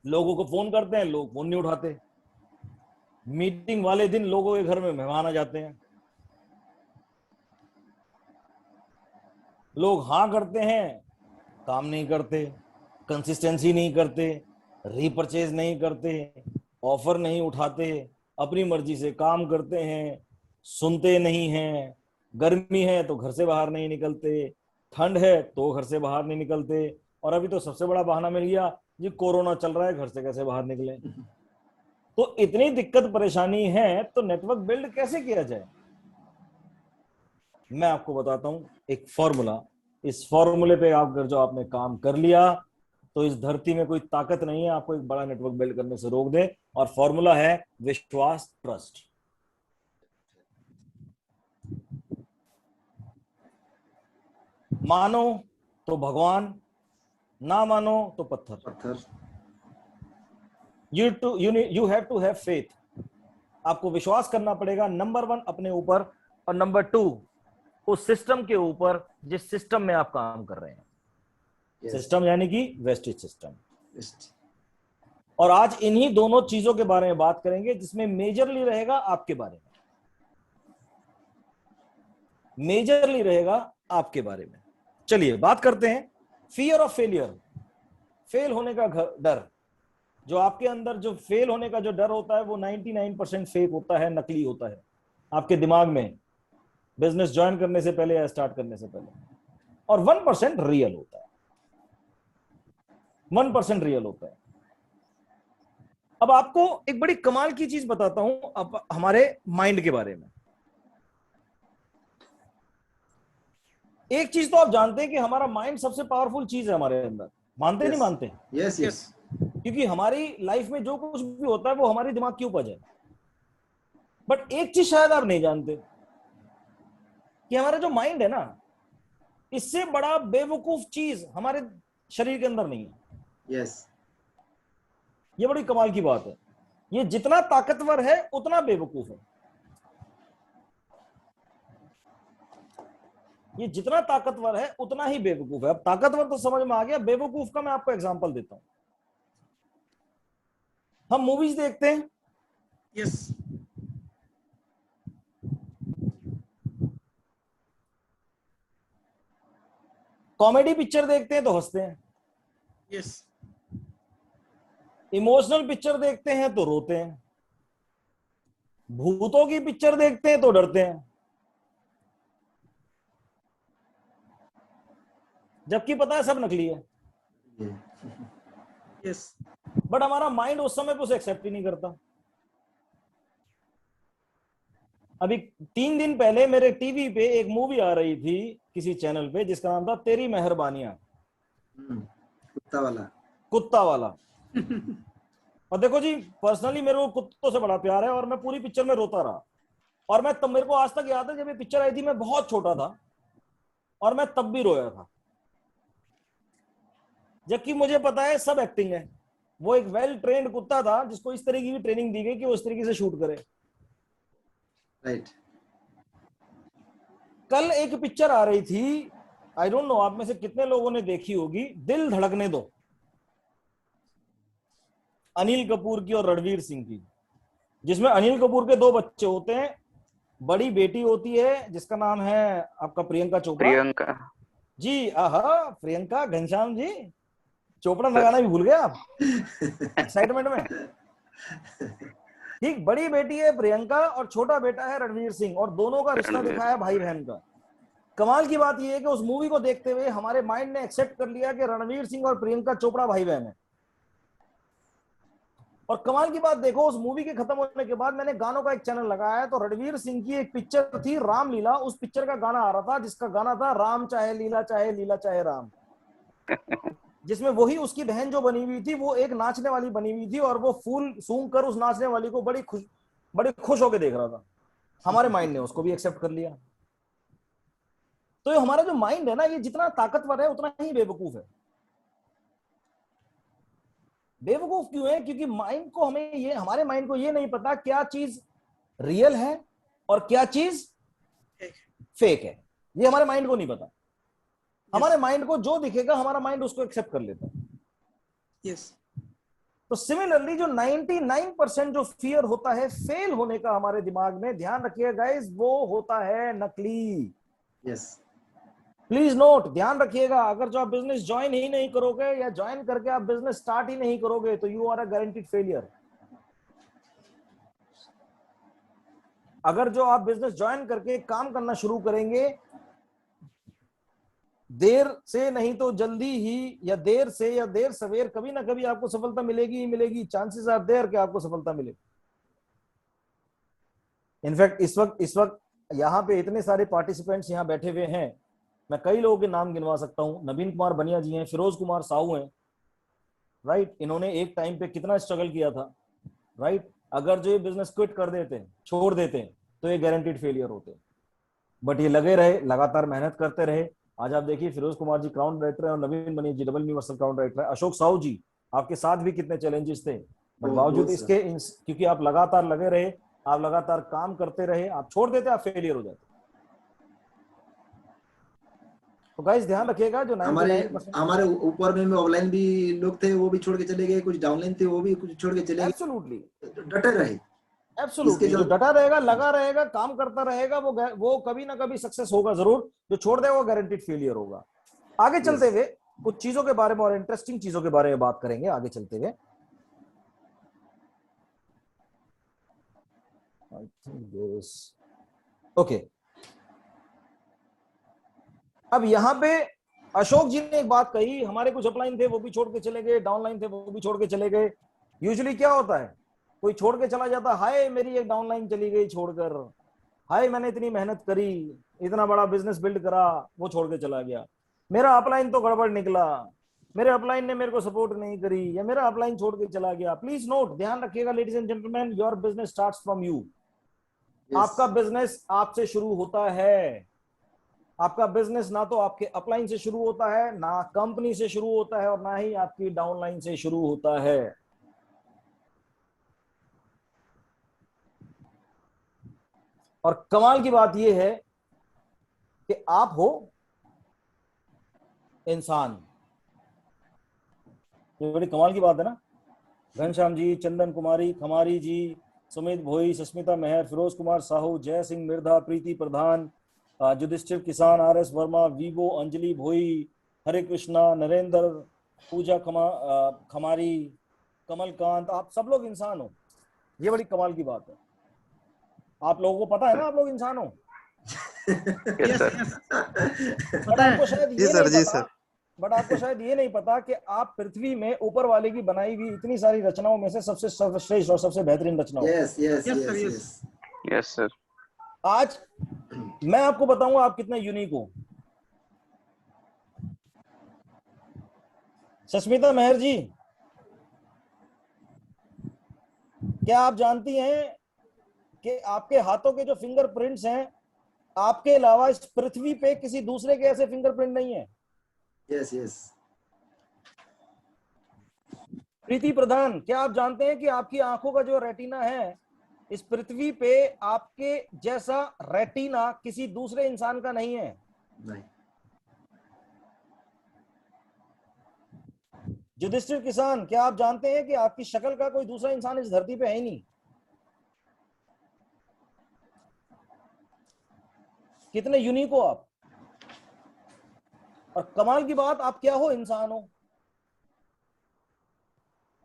लोगों को फोन करते हैं, लोग फोन नहीं उठाते। मीटिंग वाले दिन लोगों के घर में मेहमान आ जाते हैं, लोग हाँ करते हैं, काम नहीं करते, कंसिस्टेंसी नहीं करते, रीपरचेज नहीं करते, ऑफर नहीं उठाते, अपनी मर्जी से काम करते हैं, सुनते नहीं हैं। गर्मी है तो घर से बाहर नहीं निकलते, ठंड है तो घर से बाहर नहीं निकलते, और अभी तो सबसे बड़ा बहाना मिल गया जी कोरोना चल रहा है, घर से कैसे बाहर निकले। तो इतनी दिक्कत परेशानी है तो नेटवर्क बिल्ड कैसे किया जाए? मैं आपको बताता हूं एक फॉर्मूला। इस फॉर्मूले पे आप अगर जो आपने काम कर लिया तो इस धरती में कोई ताकत नहीं है आपको एक बड़ा नेटवर्क बिल्ड करने से रोक दे, और फॉर्मूला है विश्वास, ट्रस्ट। मानो तो भगवान, ना मानो तो पत्थर। You have to have faith. आपको विश्वास करना पड़ेगा नंबर 1 अपने ऊपर, और नंबर 2 उस सिस्टम के ऊपर जिस सिस्टम में आप काम कर रहे हैं। Yes. सिस्टम यानी कि वेस्टेज सिस्टम। Yes. और आज इन्हीं दोनों चीजों के बारे में बात करेंगे, जिसमें मेजरली रहेगा आपके बारे में, मेजरली रहेगा आपके बारे में। चलिए बात करते हैं फियर ऑफ फेलियर, फेल होने का डर। जो आपके अंदर जो फेल होने का जो डर होता है वो 99% फेक होता है, नकली होता है आपके दिमाग में, बिजनेस ज्वाइन करने से पहले या स्टार्ट करने से पहले। और 1% रियल होता है, 1% रियल होता है। अब आपको एक बड़ी कमाल की चीज बताता हूं अब हमारे माइंड के बारे में। एक चीज तो आप जानते हैं कि हमारा माइंड सबसे पावरफुल चीज है हमारे अंदर, मानते नहीं मानते? Yes yes. क्योंकि हमारी लाइफ में जो कुछ भी होता है वो हमारे दिमाग की उपज है। बट एक चीज शायद आप नहीं जानते कि हमारा जो माइंड है ना, इससे बड़ा बेवकूफ चीज हमारे शरीर के अंदर नहीं है। यस। ये बड़ी कमाल की बात है। ये जितना ताकतवर है उतना बेवकूफ है। ये जितना ताकतवर है उतना ही बेवकूफ है। अब ताकतवर तो समझ में आ गया, बेवकूफ का मैं आपको एग्जांपल देता हूं। हम मूवीज देखते हैं, यस, कॉमेडी पिक्चर देखते हैं तो हंसते हैं, यस, इमोशनल पिक्चर देखते हैं तो रोते हैं, भूतों की पिक्चर देखते हैं तो डरते हैं, जबकि पता है सब नकली है। यस, बट हमारा माइंड उस समय पे उसे एक्सेप्ट ही नहीं करता। अभी 3 दिन पहले मेरे टीवी पे एक मूवी आ रही थी किसी चैनल पे, जिसका नाम था तेरी मेहरबानियां, कुत्ता वाला। कुत्ता वाला। और देखो जी, पर्सनली मेरे को कुत्तों से बड़ा प्यार है और मैं पूरी पिक्चर में रोता रहा। और मैं तब, मेरे को आज तक याद है जब ये पिक्चर आई थी, मैं बहुत छोटा था और मैं तब भी रोया था, जबकि मुझे पता है सब एक्टिंग है। वो एक वेल ट्रेन्ड कुत्ता था जिसको इस तरह की भी ट्रेनिंग दी गई कि वो इस तरीके से शूट करे। राइट। कल एक पिक्चर आ रही थी, आई डोंट नो आप में से कितने लोगों ने देखी होगी, दिल धड़कने दो, अनिल कपूर की और रणवीर सिंह की, जिसमें अनिल कपूर के 2 बच्चे होते हैं। बड़ी बेटी होती है जिसका नाम है आपका प्रियंका चोपड़ा। प्रियंका जी, आहा, प्रियंका घनश्याम जी, चोपड़ा लगाना भी भूल गए आप एक्साइटमेंट में। ठीक, बड़ी बेटी है प्रियंका और छोटा बेटा है रणवीर सिंह, और दोनों का रिश्ता दिखाया भाई बहन का। कमाल की बात यह है कि उस मूवी को देखते हुए हमारे माइंड ने एक्सेप्ट कर लिया कि रणवीर सिंह और प्रियंका चोपड़ा भाई बहन है। और कमाल की बात देखो, उस मूवी के खत्म होने के बाद मैंने गानों का एक चैनल लगाया, तो रणवीर सिंह की एक पिक्चर थी रामलीला, उस पिक्चर का गाना आ रहा था, जिसका गाना था राम चाहे लीला चाहे राम, जिसमें वही उसकी बहन जो बनी हुई थी वो एक नाचने वाली बनी हुई थी, और वो फूल सूंघ कर उस नाचने वाली को बड़ी खुश होकर देख रहा था। हमारे माइंड ने उसको भी एक्सेप्ट कर लिया। तो ये हमारा जो माइंड है ना, ये जितना ताकतवर है उतना ही बेवकूफ है। बेवकूफ क्यों है? क्योंकि माइंड को हमारे माइंड को ये नहीं पता क्या चीज रियल है और क्या चीज फेक है। ये हमारे माइंड को नहीं पता। हमारे माइंड को जो दिखेगा हमारा माइंड उसको एक्सेप्ट कर लेता है। यस। तो सिमिलरली जो 99% जो फियर होता है फेल होने का हमारे दिमाग में, ध्यान रखिएगा गाइस, वो होता है नकली। यस। प्लीज नोट, ध्यान रखिएगा, अगर जो आप बिजनेस ज्वाइन ही नहीं करोगे या ज्वाइन करके आप बिजनेस स्टार्ट ही नहीं करोगे तो you are a guaranteed failure. अगर जो आप बिजनेस ज्वाइन करके काम करना शुरू करेंगे, देर से नहीं तो जल्दी ही, या देर से या देर सवेर, कभी ना कभी आपको सफलता मिलेगी ही मिलेगी। चांसेस आर देयर कि आपको सफलता मिले। इनफैक्ट इस वक्त यहाँ पे इतने सारे पार्टिसिपेंट्स यहाँ बैठे हुए हैं, मैं कई लोगों के नाम गिनवा सकता हूँ। नवीन कुमार बनिया जी हैं, फिरोज कुमार साहू हैं, राइट। इन्होंने एक टाइम पे कितना स्ट्रगल किया था, राइट। अगर जो ये बिजनेस क्विट कर देते हैं, छोड़ देते हैं, तो ये गारंटीड फेलियर होते। बट ये लगे रहे, लगातार मेहनत करते रहे। आज आप देखिए, फिरोज कुमार जी क्राउन राइटर है और नवीन बनिया जी डबल यूनिवर्सल क्राउन राइटर है। अशोक साहू जी, आपके साथ भी कितने चैलेंजेस थे, बट बावजूद इसके क्योंकि आप लगातार लगे रहे, आप लगातार काम करते रहे, आप छोड़ देते, आप फेलियर हो जाते। तो गाइस ध्यान रखिएगा जो हमारे 99% हमारे ऊपर में ऑफलाइन भी लोग थे, वो भी छोड़ के चले गए, कुछ डाउनलाइन थे वो भी कुछ छोड़ के चले गए। एब्सोल्युटली डटे रहे। इसके एब्सोल्युटली जो डटा रहेगा, लगा रहेगा, काम करता रहेगा, वो कभी ना कभी सक्सेस होगा जरूर। जो छोड़ देगा वो गारंटीड फेलियर होगा। आगे चलते हुए कुछ चीजों के बारे में और इंटरेस्टिंग चीजों के बारे में बात करेंगे आगे चलते हुए। I think this okay. अब यहाँ पे अशोक जी ने एक बात कही, हमारे कुछ अपलाइन थे वो भी छोड़ के चले गए, डाउनलाइन थे वो भी छोड़ के चले गए। यूजुअली क्या होता है, कोई छोड़ के चला जाता, हाय मेरी एक डाउनलाइन चली गई छोड़कर, हाय मैंने इतनी मेहनत करी, इतना बड़ा बिजनेस बिल्ड करा, वो छोड़ के चला गया, मेरा अपलाइन तो गड़बड़ निकला, मेरे अपलाइन ने मेरे को सपोर्ट नहीं करी, या मेरा अपलाइन छोड़ के चला गया। प्लीज नोट, ध्यान रखिएगा ladies and gentleman, your business starts from you. आपका बिजनेस आपसे शुरू होता है। आपका बिजनेस ना तो आपके अपलाइन से शुरू होता है, ना कंपनी से शुरू होता है, और ना ही आपकी डाउनलाइन से शुरू होता है। और कमाल की बात यह है कि आप हो इंसान। ये बड़ी कमाल की बात है ना। घनश्याम जी, चंदन कुमारी, खमारी जी, सुमित भोई, सस्मिता मेहर, फिरोज कुमार साहू, जय सिंह मिर्धा, प्रीति प्रधान, युधिष्ठिर किसान, RS वर्मा, वीवो, अंजलि भोई, हरे कृष्णा, नरेंद्र, पूजा खमारी, कमलकांत, आप सब लोग इंसान हो। ये बड़ी कमाल की बात है। आप लोगों को पता है ना आप लोग इंसान हो। Yes, sir. बट आपको शायद जी ये सर, नहीं जी पता, सर। बट आपको शायद ये नहीं पता कि आप पृथ्वी में ऊपर वाले की बनाई हुई इतनी सारी रचनाओं में से सबसे सर्वश्रेष्ठ और सबसे बेहतरीन रचना हो। Yes yes Yes, sir, yes yes. Yes. Yes, sir. आज मैं आपको बताऊंगा आप कितने यूनिक हो। सस्मिता मेहर जी, क्या आप जानती हैं कि आपके हाथों के जो फिंगरप्रिंट्स हैं, आपके अलावा इस पृथ्वी पे किसी दूसरे के ऐसे फिंगरप्रिंट नहीं है। Yes yes. प्रीति प्रधान, क्या आप जानते हैं कि आपकी आंखों का जो रेटिना है, इस पृथ्वी पे आपके जैसा रेटिना किसी दूसरे इंसान का नहीं है। नहीं। युधिष्ठिर किसान, क्या आप जानते हैं कि आपकी शक्ल का कोई दूसरा इंसान इस धरती पे है ही नहीं। कितने यूनिक हो आप। और कमाल की बात, आप क्या हो, इंसान हो।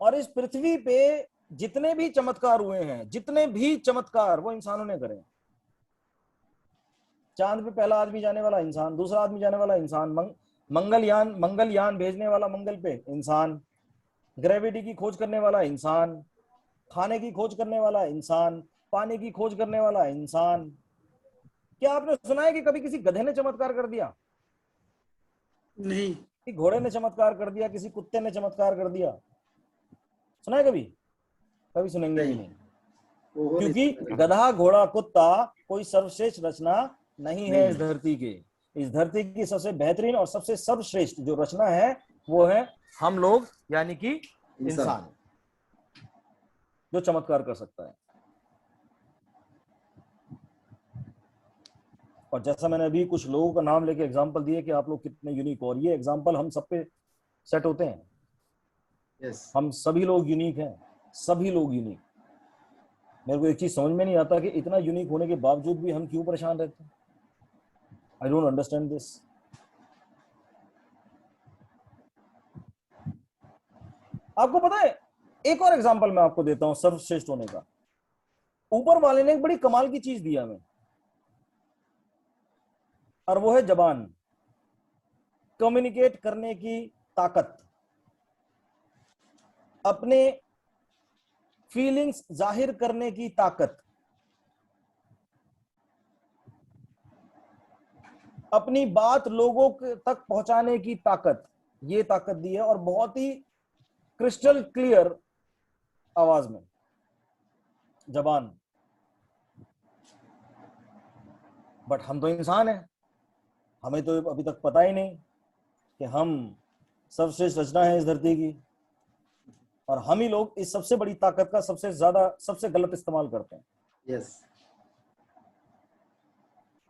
और इस पृथ्वी पे जितने भी चमत्कार हुए हैं, जितने भी चमत्कार, वो इंसानों ने करे। चांद पे पहला आदमी जाने वाला इंसान, दूसरा आदमी जाने वाला इंसान, मंगलयान भेजने वाला मंगल पे इंसान, ग्रेविटी की खोज करने वाला इंसान, खाने की खोज करने वाला इंसान, पानी की खोज करने वाला इंसान। क्या आपने सुना है कि कभी किसी गधे ने चमत्कार कर दिया? नहीं। कि घोड़े ने चमत्कार कर दिया, किसी कुत्ते ने चमत्कार कर दिया? सुना है कभी? कभी सुनेंगे भी नहीं। वो नहीं क्योंकि सकता। गधा, घोड़ा, कुत्ता कोई सर्वश्रेष्ठ रचना नहीं है नहीं। इस धरती के। इस धरती की सबसे बेहतरीन और सबसे सर्वश्रेष्ठ जो रचना है वो है हम लोग, यानी कि इंसान, जो चमत्कार कर सकता है। और जैसा मैंने अभी कुछ लोगों का नाम लेके एग्जांपल दिए कि आप लोग कितने यूनिक हो, और ये एग्जांपल हम सब पे सेट होते हैं। यस। हम सभी लोग यूनिक हैं, सभी लोग यूनिक। मेरे को एक चीज समझ में नहीं आता कि इतना यूनिक होने के बावजूद भी हम क्यों परेशान रहते हैं। I don't understand this. आपको पता है, एक और एग्जांपल मैं आपको देता हूं सर्वश्रेष्ठ होने का। ऊपर वाले ने एक बड़ी कमाल की चीज दिया हमें, और वो है जबान, कम्युनिकेट करने की ताकत, अपने फीलिंग्स जाहिर करने की ताकत, अपनी बात लोगों तक पहुंचाने की ताकत। ये ताकत दी है, और बहुत ही क्रिस्टल क्लियर आवाज में। जबान। बट हम तो इंसान हैं, हमें तो अभी तक पता ही नहीं कि हम सर्वश्रेष्ठ रचना है इस धरती की, और हम ही लोग इस सबसे बड़ी ताकत का सबसे गलत इस्तेमाल करते हैं। यस।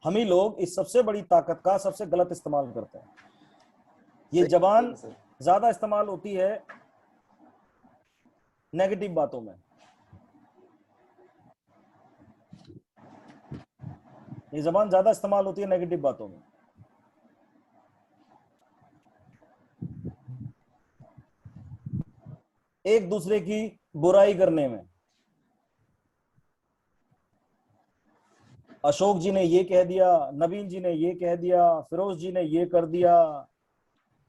हम ही लोग इस सबसे बड़ी ताकत का सबसे गलत इस्तेमाल करते हैं। ये जबान ज्यादा इस्तेमाल होती है नेगेटिव बातों में। ये जबान ज्यादा इस्तेमाल होती है नेगेटिव बातों में। एक दूसरे की बुराई करने में। अशोक जी ने ये कह दिया, नवीन जी ने ये कह दिया, फिरोज जी ने ये कर दिया,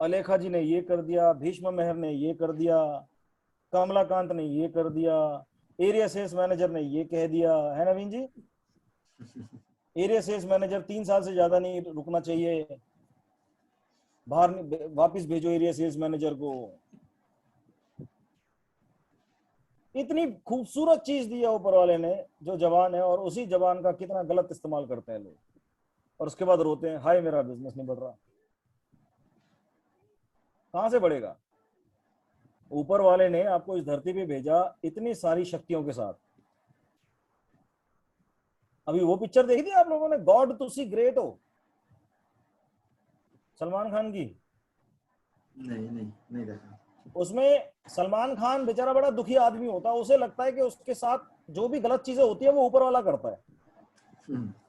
अलेखा जी ने ये कर दिया, भीष्म मेहर ने ये कर दिया, कमलाकांत ने ये कर दिया, एरिया सेल्स मैनेजर ने ये कह दिया, है नवीन जी? एरिया सेल्स मैनेजर 3 साल से ज्यादा नहीं रुकना चाहिए, बाहर वापस भेजो एरिया सेल्स मैनेजर को। इतनी खूबसूरत चीज दी है ऊपर वाले ने जो जवान है, और उसी जवान का कितना गलत इस्तेमाल करते हैं लोग, और उसके बाद रोते हैं हाय मेरा बिजनेस नहीं बढ़ रहा। कहां से बढ़ेगा? ऊपर वाले ने आपको इस धरती पे भेजा इतनी सारी शक्तियों के साथ। अभी वो पिक्चर देखी थी आप लोगों ने, गॉड टू सी ग्रेट हो, सलमान खान की? नहीं देखा। उसमें सलमान खान बेचारा बड़ा दुखी आदमी होता है, उसे लगता है कि उसके साथ जो भी गलत चीजें होती है वो ऊपर वाला करता है।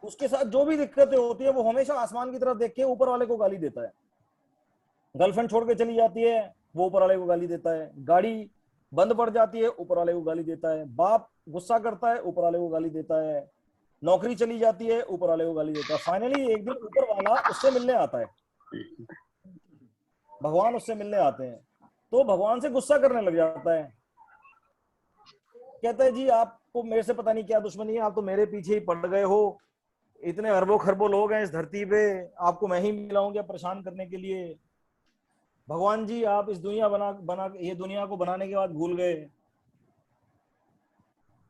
उसके साथ जो भी दिक्कतें होती है वो हमेशा आसमान की तरफ देख के ऊपर वाले को गाली देता है। गर्लफ्रेंड छोड़ के चली जाती है, वो ऊपर वाले को गाली देता है। गाड़ी बंद पड़ जाती है, ऊपर वाले को गाली देता है। बाप गुस्सा करता है, ऊपर वाले को गाली देता है। नौकरी चली जाती है, ऊपर वाले को गाली देता है। फाइनली एक दिन ऊपर वाला उससे मिलने आता है, भगवान उससे मिलने आते हैं, तो भगवान से गुस्सा करने लग जाता है। कहता है जी आपको मेरे से पता नहीं क्या दुश्मनी है, आप तो मेरे पीछे ही पड़ गए हो, इतने अरबों खरबों लोग हैं इस धरती पे, आपको मैं ही मिला हूं क्या परेशान करने के लिए? भगवान जी आप इस दुनिया बना ये दुनिया को बनाने के बाद भूल गए,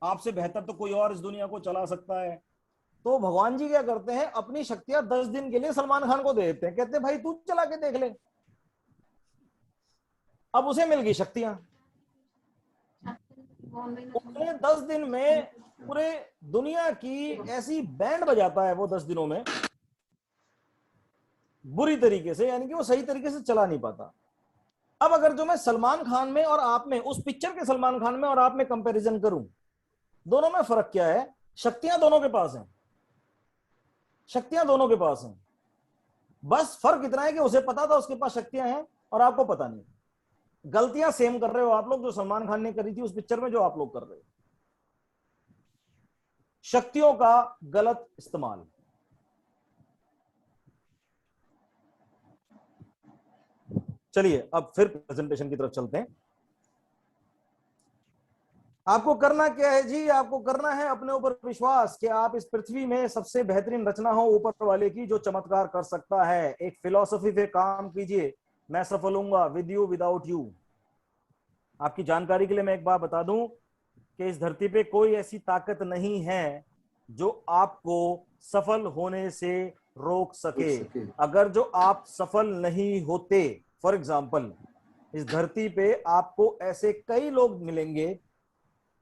आपसे बेहतर तो कोई और इस दुनिया को चला सकता है। तो भगवान जी क्या करते हैं, अपनी शक्तियां 10 दिन के लिए सलमान खान को दे देते हैं। कहते हैं भाई तू चला के देख ले। अब उसे मिल गई शक्तियां, उसने 10 दिन में पूरे दुनिया की ऐसी बैंड बजाता है वो 10 दिनों में, बुरी तरीके से, यानी कि वो सही तरीके से चला नहीं पाता। अब अगर जो मैं सलमान खान में और आप में, उस पिक्चर के सलमान खान में और आप में कंपैरिजन करूं, दोनों में फर्क क्या है? शक्तियां दोनों के पास हैं, शक्तियां दोनों के पास हैं, बस फर्क इतना है कि उसे पता था उसके पास शक्तियां हैं और आपको पता नहीं। गलतियां सेम कर रहे हो आप लोग जो सलमान खान ने करी थी उस पिक्चर में, जो आप लोग कर रहे हो, शक्तियों का गलत इस्तेमाल। चलिए अब फिर प्रेजेंटेशन की तरफ चलते हैं। आपको करना क्या है जी? आपको करना है अपने ऊपर विश्वास कि आप इस पृथ्वी में सबसे बेहतरीन रचना हो ऊपर वाले की, जो चमत्कार कर सकता है। एक फिलॉसफी पे काम कीजिए, मैं सफल हूंगा विद यू विदाउट यू। आपकी जानकारी के लिए मैं एक बात बता दूं कि इस धरती पे कोई ऐसी ताकत नहीं है जो आपको सफल होने से रोक सके। अगर जो आप सफल नहीं होते, फॉर एग्जाम्पल इस धरती पे आपको ऐसे कई लोग मिलेंगे,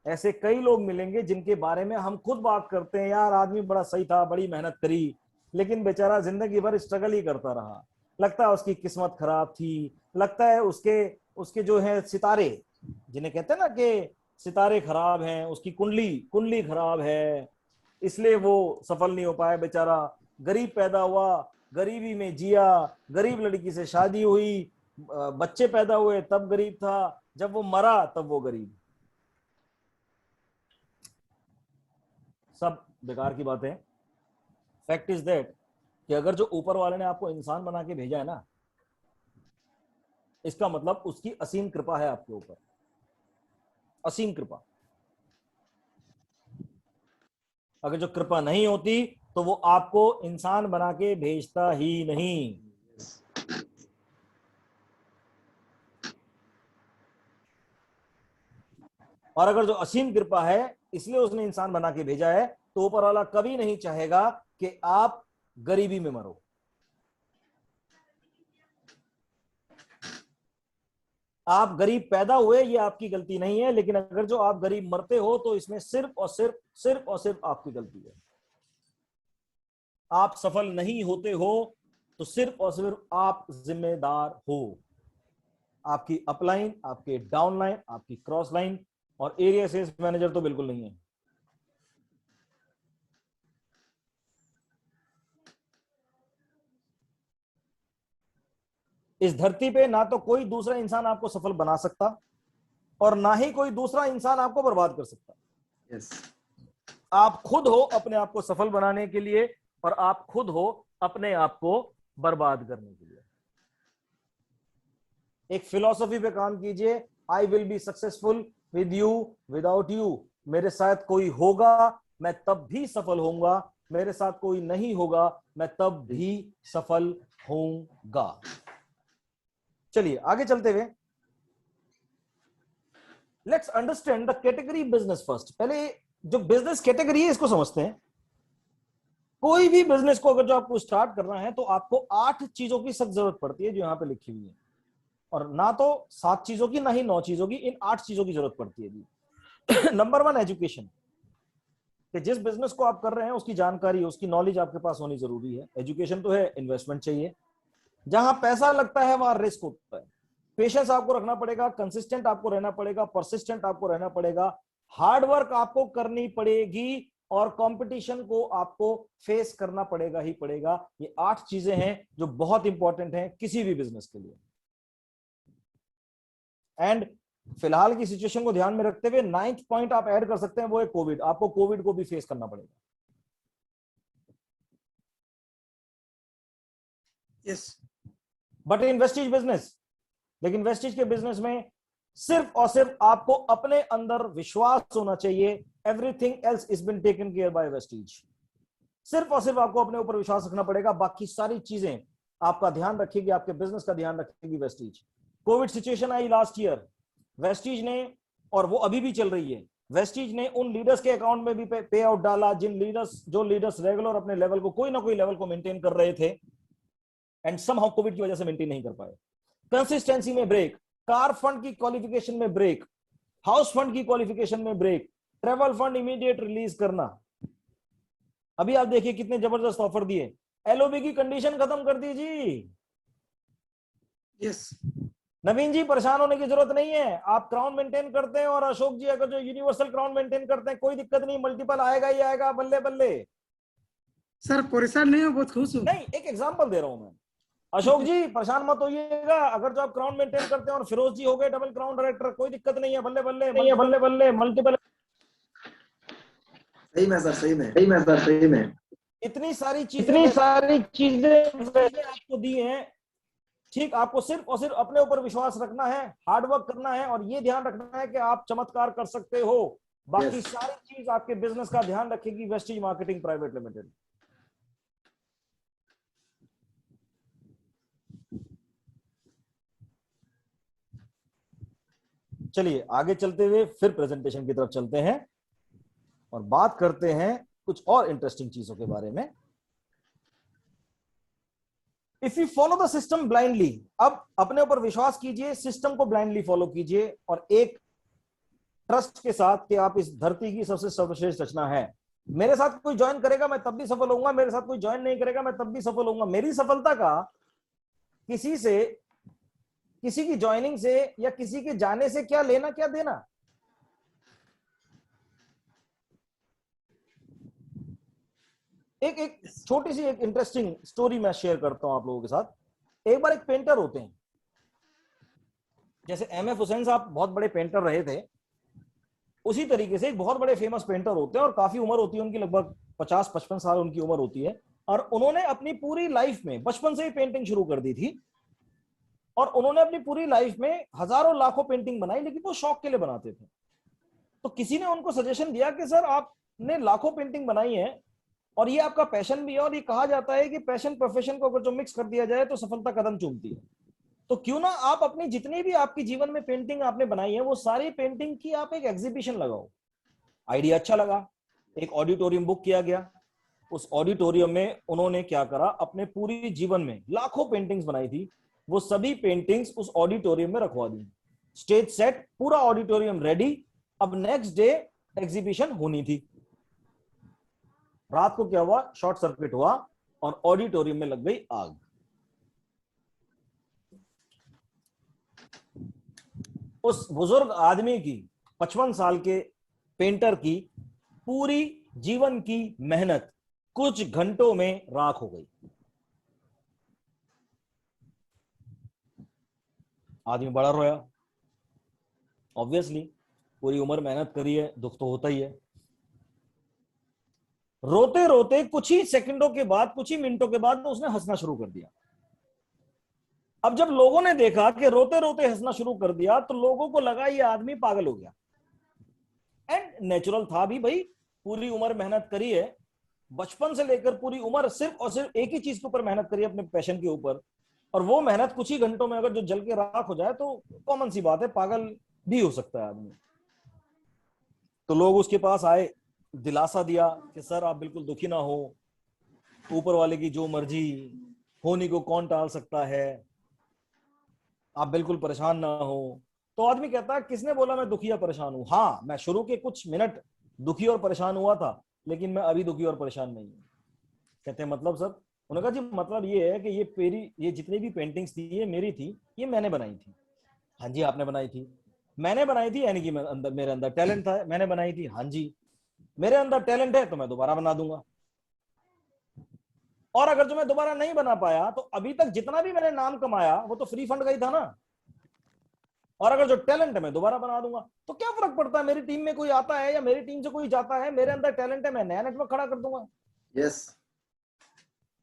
ऐसे कई लोग मिलेंगे जिनके बारे में हम खुद बात करते हैं, यार आदमी बड़ा सही था, बड़ी मेहनत करी, लेकिन बेचारा जिंदगी भर स्ट्रगल ही करता रहा। लगता है उसकी किस्मत खराब थी, लगता है उसके जो है सितारे, जिन्हें कहते हैं ना कि सितारे खराब हैं, उसकी कुंडली खराब है, इसलिए वो सफल नहीं हो पाया। बेचारा गरीब पैदा हुआ, गरीबी में जिया, गरीब लड़की से शादी हुई, बच्चे पैदा हुए तब गरीब था, जब वो मरा तब वो गरीब। सब बेकार की बातें। फैक्ट इज दैट कि अगर जो ऊपर वाले ने आपको इंसान बना के भेजा है ना, इसका मतलब उसकी असीम कृपा है आपके ऊपर, असीम कृपा। अगर जो कृपा नहीं होती तो वो आपको इंसान बना के भेजता ही नहीं। और अगर जो असीम कृपा है इसलिए उसने इंसान बना के भेजा है, तो ऊपर वाला कभी नहीं चाहेगा कि आप गरीबी में मरो। आप गरीब पैदा हुए ये आपकी गलती नहीं है, लेकिन अगर जो आप गरीब मरते हो तो इसमें सिर्फ और सिर्फ आपकी गलती है। आप सफल नहीं होते हो तो सिर्फ और सिर्फ आप जिम्मेदार हो। आपकी अपलाइन, आपके डाउनलाइन, आपकी क्रॉस लाइन और एरिया सेल्स मैनेजर तो बिल्कुल नहीं है। इस धरती पे ना तो कोई दूसरा इंसान आपको सफल बना सकता और ना ही कोई दूसरा इंसान आपको बर्बाद कर सकता। यस, आप खुद हो अपने आप को सफल बनाने के लिए और आप खुद हो अपने आप को बर्बाद करने के लिए। एक फिलॉसफी पे काम कीजिए, I will be successful with you without you. मेरे साथ कोई होगा मैं तब भी सफल होऊंगा, मेरे साथ कोई नहीं होगा मैं तब भी सफल होऊंगा। चलिए आगे चलते हुए let's understand the category business first. पहले जो बिजनेस कैटेगरी है इसको समझते हैं। कोई भी बिजनेस को अगर जो आपको स्टार्ट करना है तो आपको 8 चीजों की सख्त जरूरत पड़ती है जो यहां पे लिखी हुई है, और ना तो 7 चीजों की ना ही 9 चीजों की, इन 8 चीजों की जरूरत पड़ती है जी। नंबर 1 एजुकेशन, कि जिस बिजनेस को आप कर रहे हैं उसकी जानकारी, उसकी नॉलेज आपके पास होनी जरूरी है। एजुकेशन तो है, इन्वेस्टमेंट चाहिए। जहां पैसा लगता है वहां रिस्क होता है। पेशेंस आपको रखना पड़ेगा, कंसिस्टेंट आपको रहना पड़ेगा, परसिस्टेंट आपको रहना पड़ेगा, हार्ड वर्क आपको करनी पड़ेगी और कंपटीशन को आपको फेस करना पड़ेगा ही पड़ेगा। ये 8 चीजें हैं जो बहुत इंपॉर्टेंट हैं किसी भी बिजनेस के लिए। एंड फिलहाल की सिचुएशन को ध्यान में रखते हुए 9th पॉइंट आप ऐड कर सकते हैं, वो है कोविड। आपको कोविड को भी फेस करना पड़ेगा। Yes, but in Vestige business, लेकिन वेस्टीज के बिजनेस में सिर्फ और सिर्फ आपको अपने अंदर विश्वास होना चाहिए। Everything else is been taken care by Vestige. सिर्फ और सिर्फ आपको अपने ऊपर विश्वास रखना पड़ेगा, बाकी सारी चीजें आपका ध्यान रखेगी, आपके बिजनेस का ध्यान रखेगी वेस्टीज। कोविड सिचुएशन आई लास्ट ईयर, वेस्टीज ने, और वो अभी भी चल रही है, वेस्टीज ने उन लीडर्स के अकाउंट में भी पे आउट डाला जो लीडर्स रेगुलर अपने लेवल को, कोई ना कोई लेवल को मेंटेन कर रहे थे एंड समहाउ कोविड की वजह से मेंटेन नहीं कर पाए। कंसिस्टेंसी में ब्रेक, कार फंड की क्वालिफिकेशन में ब्रेक, हाउस फंड की क्वालिफिकेशन में break, travel fund immediate release करना। अभी आप देखिए कितने जबरदस्त ऑफर दिए। एलओबी की कंडीशन खत्म कर दी जी। यस, नवीन जी परेशान होने की जरूरत नहीं है, आप क्राउन मेंटेन करते हैं और अशोक जी अगर जो यूनिवर्सल क्राउन मेंटेन करते हैं, कोई दिक्कत नहीं, मल्टीपल आएगा ही आएगा, बल्ले बल्ले। सर परेशान नहीं हो, बहुत खुश हूँ। नहीं, एक एग्जांपल दे रहा हूं मैं। अशोक जी परेशान मत होइएगा, अगर जो आप क्राउन मेंटेन करते हैं और फिरोज जी हो गए डबल क्राउन डायरेक्टर, कोई दिक्कत नहीं है, बल्ले बल्ले बल्ले बल्ले मल्टीपल। सही में सर, सही में सर, सही में। इतनी सारी चीजें आपको दी हैं। ठीक, आपको सिर्फ और सिर्फ अपने ऊपर विश्वास रखना है, हार्डवर्क करना है और ये ध्यान रखना है कि आप चमत्कार कर सकते हो। बाकी सारी चीज आपके बिजनेस का ध्यान रखेगी वेस्टीज मार्केटिंग प्राइवेट लिमिटेड। चलिए आगे चलते हुए फिर प्रेजेंटेशन की तरफ चलते हैं और बात करते हैं कुछ और इंटरेस्टिंग चीजों के बारे में। If you follow the system blindly, अब अपने ऊपर विश्वास कीजिए, सिस्टम को ब्लाइंडली फॉलो कीजिए और एक ट्रस्ट के साथ कि आप इस धरती की सबसे सर्वश्रेष्ठ रचना है। मेरे साथ कोई ज्वाइन करेगा मैं तब भी सफल होऊंगा, मेरे साथ कोई ज्वाइन नहीं करेगा मैं तब भी सफल होऊंगा। मेरी सफलता का किसी की ज्वाइनिंग से या किसी के जाने से क्या लेना क्या देना। एक छोटी सी एक इंटरेस्टिंग स्टोरी मैं शेयर करता हूं आप लोगों के साथ। एक बार एक पेंटर होते हैं, जैसे एम एफ हुसैन साहब बहुत बड़े पेंटर रहे थे, उसी तरीके से एक बहुत बड़े फेमस पेंटर होते हैं और काफी उम्र होती है उनकी, लगभग 50-55 साल उनकी उम्र होती है। और उन्होंने अपनी पूरी लाइफ में बचपन से ही पेंटिंग शुरू कर दी थी और उन्होंने अपनी पूरी लाइफ में हजारों लाखों पेंटिंग बनाई, लेकिन वो शौक के लिए बनाते थे। तो किसी ने उनको सजेशन दिया कि सर आपने लाखों पेंटिंग बनाई है और ये आपका पैशन भी है, और ये कहा जाता है कि पैशन प्रोफेशन को अगर जो मिक्स कर दिया जाए तो सफलता कदम चूमती है। तो क्यों ना आप अपनी जितनी भी आपकी जीवन में पेंटिंग आपने बनाई है वो सारी पेंटिंग की आप एक एग्जीबिशन लगाओ। आइडिया अच्छा लगा, एक ऑडिटोरियम बुक किया गया। उस ऑडिटोरियम में उन्होंने क्या करा, अपने पूरी जीवन में लाखों पेंटिंग्स बनाई थी, वो सभी पेंटिंग्स उस ऑडिटोरियम में रखवा दी। स्टेज सेट, पूरा ऑडिटोरियम रेडी। अब नेक्स्ट डे एग्जीबिशन होनी थी। रात को क्या हुआ, शॉर्ट सर्किट हुआ और ऑडिटोरियम में लग गई आग। उस बुजुर्ग आदमी की 55 साल के पेंटर की पूरी जीवन की मेहनत कुछ घंटों में राख हो गई। आदमी बड़ा रोया। ऑब्वियसली पूरी उम्र मेहनत करी है, दुख तो होता ही है। रोते रोते कुछ ही सेकंडों के बाद, कुछ ही मिनटों के बाद तो उसने हंसना शुरू कर दिया। अब जब लोगों ने देखा कि रोते रोते हंसना शुरू कर दिया तो लोगों को लगा ये आदमी पागल हो गया। एंड नेचुरल था भी, भाई पूरी उम्र मेहनत करी है, बचपन से लेकर पूरी उम्र सिर्फ और सिर्फ एक ही चीज के ऊपर मेहनत करी है, अपने पैशन के ऊपर, और वो मेहनत कुछ ही घंटों में अगर जो जल के राख हो जाए तो कॉमन सी बात है, पागल भी हो सकता है आदमी। तो लोग उसके पास आए, दिलासा दिया कि सर आप बिल्कुल दुखी ना हो, ऊपर वाले की जो मर्जी, होने को कौन टाल सकता है, आप बिल्कुल परेशान ना हो। तो आदमी कहता है किसने बोला मैं दुखी या परेशान हूं? हाँ, मैं शुरू के कुछ मिनट दुखी और परेशान हुआ था, लेकिन मैं अभी दुखी और परेशान नहीं हूं। कहते हैं मतलब सर? उन्होंने कहा जी मतलब ये है कि ये जितनी भी पेंटिंग्स थी ये मेरी थी, ये मैंने बनाई थी। हाँ जी आपने बनाई थी। मैंने बनाई थी यानी कि मेरे अंदर टैलेंट था, मैंने बनाई थी। हाँ जी मेरे अंदर टैलेंट है तो मैं दोबारा बना दूंगा, और अगर जो मैं दोबारा नहीं बना पाया तो अभी तक जितना भी मैंने नाम कमाया वो तो फ्री फंड का ही था ना, और अगर जो टैलेंट है मैं दोबारा बना दूंगा। तो क्या फर्क पड़ता है मेरी टीम में कोई आता है या मेरी टीम से कोई जाता है, मेरे अंदर टैलेंट है, मैं नया नेटवर्क खड़ा कर दूंगा। यस,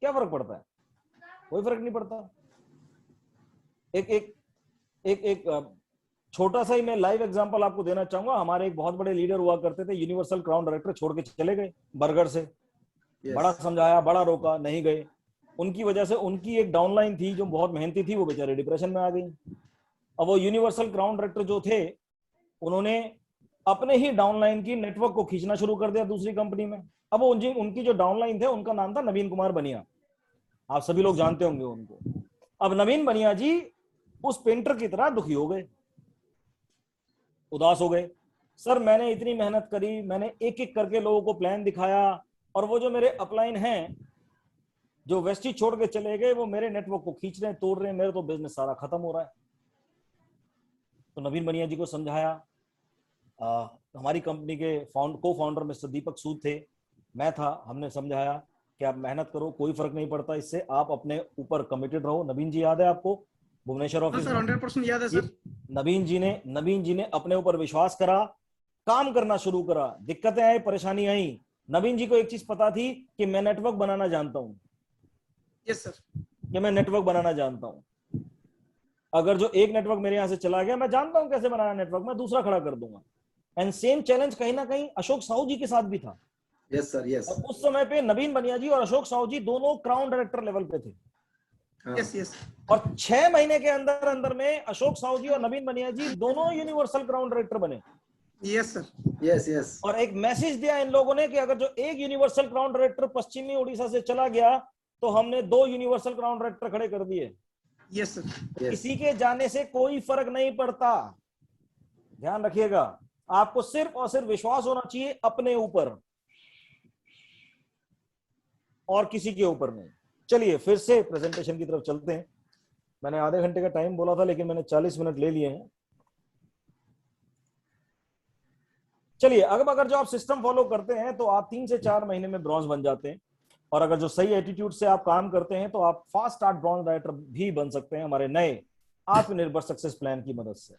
क्या फर्क पड़ता है? कोई फर्क नहीं पड़ता। एक एक एक एक छोटा सा ही मैं लाइव एग्जांपल आपको देना चाहूंगा। हमारे एक बहुत बड़े लीडर हुआ करते थे, यूनिवर्सल क्राउन डायरेक्टर, छोड़ के चले गए बर्गर से। बड़ा समझाया, बड़ा रोका, नहीं गए। उनकी वजह से उनकी एक डाउनलाइन थी जो बहुत मेहनती थी, वो बेचारे डिप्रेशन में आ गई। अब वो यूनिवर्सल क्राउन डायरेक्टर जो थे, उन्होंने अपने ही डाउनलाइन की नेटवर्क को खींचना शुरू कर दिया दूसरी कंपनी में। अब वो उनकी जो डाउनलाइन थे उनका नाम था नवीन कुमार बनिया, आप सभी लोग जानते होंगे उनको। अब नवीन बनिया जी उस पेंटर की तरह दुखी हो गए, उदास हो गए। सर मैंने इतनी मेहनत करी, मैंने एक एक करके लोगों को प्लान दिखाया, और वो जो मेरे अपलाइन हैं जो वेस्टी छोड़ के चले गए, वो मेरे नेटवर्क को खींच रहे हैं, तोड़ रहे हैं, मेरा तो बिजनेस सारा खत्म हो रहा है। तो नवीन बनिया जी को समझाया। हमारी कंपनी के को फाउंडर मिस्टर दीपक सूद थे, मैं था। हमने समझाया कि आप मेहनत करो, कोई फर्क नहीं पड़ता इससे, आप अपने ऊपर कमिटेड रहो। नवीन जी याद है आपको भुवनेश्वर ऑफिस में? 100% याद है सर। नवीन जी ने अपने ऊपर विश्वास करा, काम करना शुरू करा। दिक्कतें आई, परेशानी आई, नवीन जी को एक चीज पता थी कि मैं नेटवर्क बनाना जानता हूं। Yes sir. कि मैं नेटवर्क बनाना जानता हूं। अगर जो एक नेटवर्क मेरे यहां से चला गया, मैं जानता हूं कैसे बनाना नेटवर्क, मैं दूसरा खड़ा कर दूंगा। एंड सेम चैलेंज कहीं ना कहीं अशोक साहू जी के साथ भी था। Yes sir, yes. और उस समय पे नवीन बनिया जी और अशोक साहू जी दोनों क्राउन डायरेक्टर लेवल पे थे। Yes yes. और 6 महीने के अंदर अंदर में अशोक साहू जी और नवीन बनिया जी दोनों यूनिवर्सल क्राउन डायरेक्टर बने। Yes sir. Yes yes. और एक मैसेज दिया इन लोगों ने कि अगर जो एक यूनिवर्सल क्राउन डायरेक्टर पश्चिमी उड़ीसा से चला गया तो हमने 2 यूनिवर्सल क्राउन डायरेक्टर खड़े कर दिए। Yes sir. किसी के जाने से कोई फर्क नहीं पड़ता, ध्यान रखिएगा। आपको सिर्फ और सिर्फ विश्वास होना चाहिए अपने ऊपर, और किसी के ऊपर नहीं। चलिए फिर से प्रेजेंटेशन की तरफ चलते हैं। मैंने आधे घंटे का टाइम बोला था, लेकिन मैंने 40 मिनट ले लिए हैं। चलिए, अगर जो आप सिस्टम फॉलो करते हैं तो आप 3 से 4 महीने में ब्रॉन्ज बन जाते हैं, और अगर जो सही एटीट्यूड से आप काम करते हैं तो आप फास्ट स्टार्ट ब्रॉन्ज राइटर भी बन सकते हैं हमारे नए आत्मनिर्भर सक्सेस प्लान की मदद से।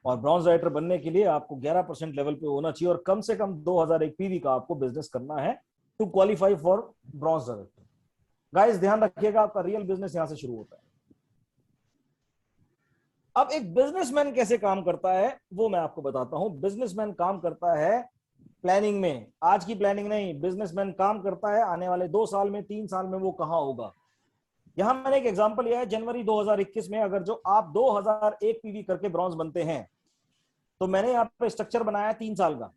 और ब्रॉन्ज राइटर बनने के लिए आपको 11% लेवल पे होना चाहिए, और कम से कम 2001 पीवी का आपको बिजनेस करना है to qualify for bronze director. Guys ध्यान रखिएगा, आपका रियल बिजनेस यहां से शुरू होता है। अब एक बिजनेसमैन कैसे काम करता है वो मैं आपको बताता हूं। बिजनेसमैन काम करता है प्लानिंग में, आज की प्लानिंग नहीं। बिजनेसमैन काम करता है आने वाले 2 साल में, 3 साल में वो कहां होगा। यहां मैंने एक एग्जांपल लिया है, जनवरी 2021 में अगर जो आप 2001 पीवी करके ब्रॉन्ज बनते हैं तो मैंने यहाँ पे स्ट्रक्चर बनाया 3 साल का।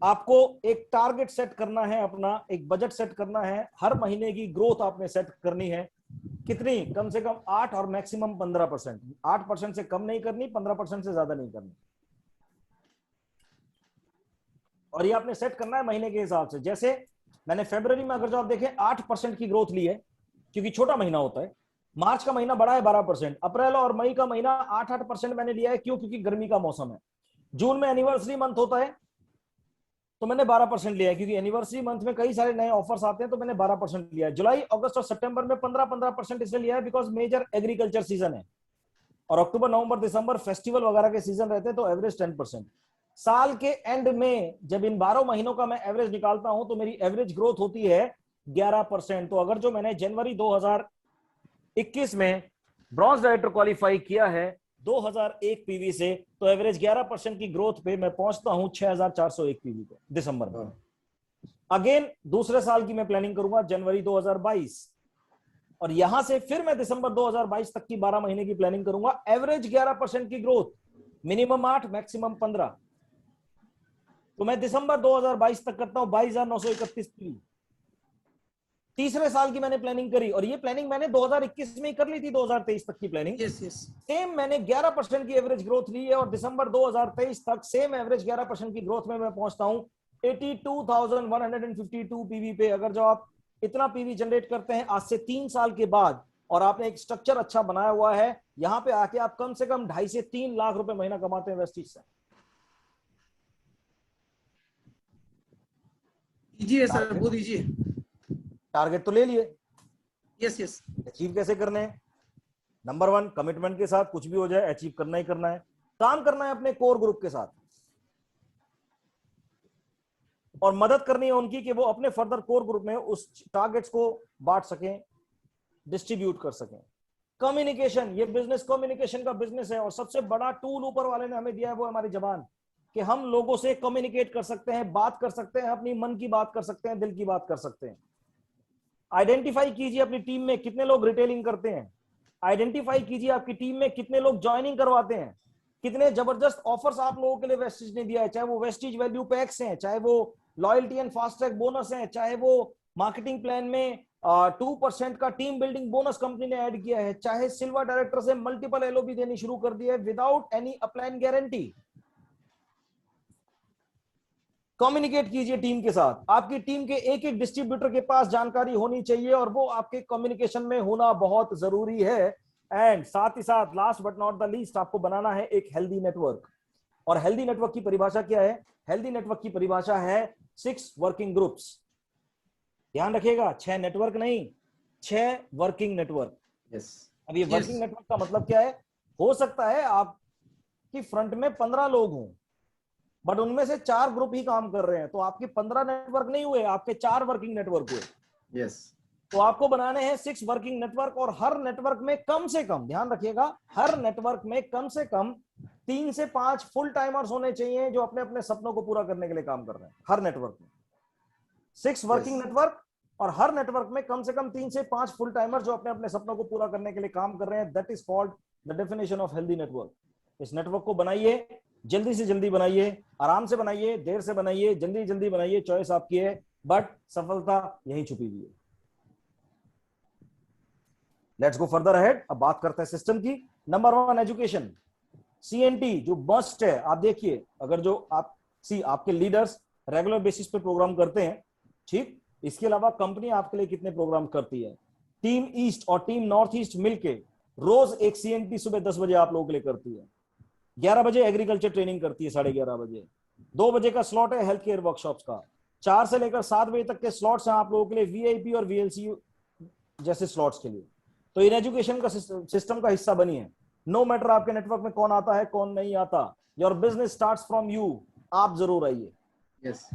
आपको एक टारगेट सेट करना है, अपना एक बजट सेट करना है, हर महीने की ग्रोथ आपने सेट करनी है। कितनी? कम से कम 8 और मैक्सिमम 15%। 8% से कम नहीं करनी, 15% से ज्यादा नहीं करनी। और ये आपने सेट करना है महीने के हिसाब से। जैसे मैंने फरवरी में अगर जो आप देखें 8% की ग्रोथ ली है, क्योंकि छोटा महीना होता है। मार्च का महीना बड़ा है 12%, अप्रैल और मई का महीना 8% मैंने लिया है। क्यों? क्योंकि गर्मी का मौसम है। जून में एनिवर्सरी मंथ होता है तो मैंने 12% लिया है, क्योंकि एनिवर्सरी मंथ में कई सारे नए ऑफर्स आते हैं, तो मैंने 12% लिया है। जुलाई, अगस्त और सितंबर में 15-15% इसलिए लिया है बिकॉज मेजर एग्रीकल्चर सीजन है, और अक्टूबर, नवंबर, दिसंबर फेस्टिवल वगैरह के सीजन रहते हैं, तो एवरेज 10%। साल के एंड में जब इन 12 महीनों का मैं एवरेज निकालता हूं तो मेरी एवरेज ग्रोथ होती है 11%। तो अगर जो मैंने जनवरी 2021 में ब्रॉन्ज डायरेक्टर क्वालिफाई किया है 2001 पीवी से, तो एवरेज 11% की ग्रोथ पे मैं पहुंचता हूं 6401 पीवी पे दिसंबर में। अगेन दूसरे साल की मैं प्लानिंग करूंगा जनवरी 2022, और यहां से फिर मैं दिसंबर 2022 तक की 12 महीने की प्लानिंग करूंगा। एवरेज 11% की ग्रोथ, मिनिमम 8, मैक्सिमम 15। तो मैं दिसंबर 2022 तक करता हूं 22,931 पीवी। तीसरे साल की मैंने प्लानिंग करी, और ये प्लानिंग मैंने 2021 में ही कर ली थी, 2023 तक की प्लानिंग। यस यस सेम मैंने 11% की एवरेज ग्रोथ ली है, और दिसंबर 2023 तक सेम एवरेज 11% की ग्रोथ में मैं पहुंचता हूं 82,152 पीवी पे। अगर जो आप इतना पीवी जनरेट करते हैं आज से 3 साल के बाद, और आपने एक स्ट्रक्चर अच्छा बनाया हुआ है, यहां पे आके आप कम से कम 2.5 से 3 लाख रुपए महीना कमाते हैं वेस्टीज से। इजी है सर, बहुत इजी है। टारगेट तो ले लिए, यस यस अचीव कैसे करने हैं? नंबर 1, कमिटमेंट के साथ कुछ भी हो जाए अचीव करना ही करना है। काम करना है अपने कोर ग्रुप के साथ, और मदद करनी है उनकी कि वो अपने फर्दर कोर ग्रुप में उस टारगेट्स को बांट सकें, डिस्ट्रीब्यूट कर सकें। कम्युनिकेशन, ये बिजनेस कम्युनिकेशन का बिजनेस है, और सबसे बड़ा टूल ऊपर वाले ने हमें दिया है वो हमारी जबान, कि हम लोगों से कम्युनिकेट कर सकते हैं, बात कर सकते हैं, अपनी मन की बात कर सकते हैं, दिल की बात कर सकते हैं। आइडेंटिफाई कीजिए अपनी टीम में कितने लोग रिटेलिंग करते हैं। आइडेंटिफाई कीजिए आपकी टीम में कितने लोग ज्वाइनिंग करवाते हैं। कितने जबरदस्त ऑफर्स आप लोगों के लिए वेस्टीज ने दिया है, चाहे वो वेस्टीज वैल्यू पैक्स हैं, चाहे वो loyalty and fast track bonus है, चाहे वो मार्केटिंग प्लान में 2% का टीम बिल्डिंग बोनस कंपनी ने ऐड किया है, चाहे सिल्वर डायरेक्टर से मल्टीपल एलओबी देनी शुरू कर दिया है without any upline guarantee. Communicate कीजिए टीम के साथ। आपकी टीम के एक एक डिस्ट्रीब्यूटर के पास जानकारी होनी चाहिए, और वो आपके कम्युनिकेशन में होना बहुत जरूरी है। एंड साथ ही साथ last but not the least, आपको बनाना है एक हेल्दी नेटवर्क। और हेल्दी नेटवर्क की परिभाषा क्या है? हेल्दी नेटवर्क की परिभाषा है 6 वर्किंग ग्रुप्स। ध्यान रखिएगा, 6 नेटवर्क नहीं, 6 वर्किंग नेटवर्क। यस अब ये वर्किंग नेटवर्क का मतलब क्या है? हो सकता है आपकी फ्रंट में 15 लोग हों, बट उनमें से 4 ग्रुप ही काम कर रहे हैं, तो आपके 15 नेटवर्क नहीं हुए, आपके 4 वर्किंग नेटवर्क हुए। यस तो आपको बनाने हैं 6 वर्किंग नेटवर्क, और हर नेटवर्क में कम से कम, ध्यान रखिएगा, हर नेटवर्क में कम से कम 3 से 5 फुल टाइमर्स होने चाहिए जो अपने अपने सपनों को पूरा करने के लिए काम कर रहे हैं। हर नेटवर्क में 6 वर्किंग नेटवर्क, और हर नेटवर्क में कम से कम 3 से 5 फुल टाइमर जो अपने अपने सपनों को पूरा करने के लिए काम कर रहे हैं। That is called the definition of healthy network. इस नेटवर्क को बनाइए, जल्दी से जल्दी बनाइए, आराम से बनाइए, देर से बनाइए, जल्दी जल्दी बनाइए, चॉइस आपकी है, बट सफलता यहीं छुपी हुई है। Let's go further ahead. अब बात करते हैं सिस्टम की। नंबर 1, एजुकेशन, सीएनटी जो मस्ट है। आप देखिए, अगर जो आप आपके लीडर्स रेगुलर बेसिस पे प्रोग्राम करते हैं, ठीक, इसके अलावा कंपनी आपके लिए कितने प्रोग्राम करती है? टीम ईस्ट और टीम नॉर्थ ईस्ट मिलके रोज एक सीएनटी सुबह 10 बजे आप लोगों के लिए करती है। 11 बजे एग्रीकल्चर ट्रेनिंग करती है, 11:30 बजे। 2 बजे का स्लॉट है हेल्थ केयर वर्कशॉप्स का। 4 से लेकर 7 बजे तक के स्लॉट्स हैं आप लोगों के लिए वीआईपी और वीएलसी जैसे स्लॉट्स के लिए। तो इन एजुकेशन का सिस्टम का हिस्सा बनिए। नो मैटर आपके नेटवर्क में कौन आता है कौन नहीं आता, your business starts from you. आप जरूर आइए। यस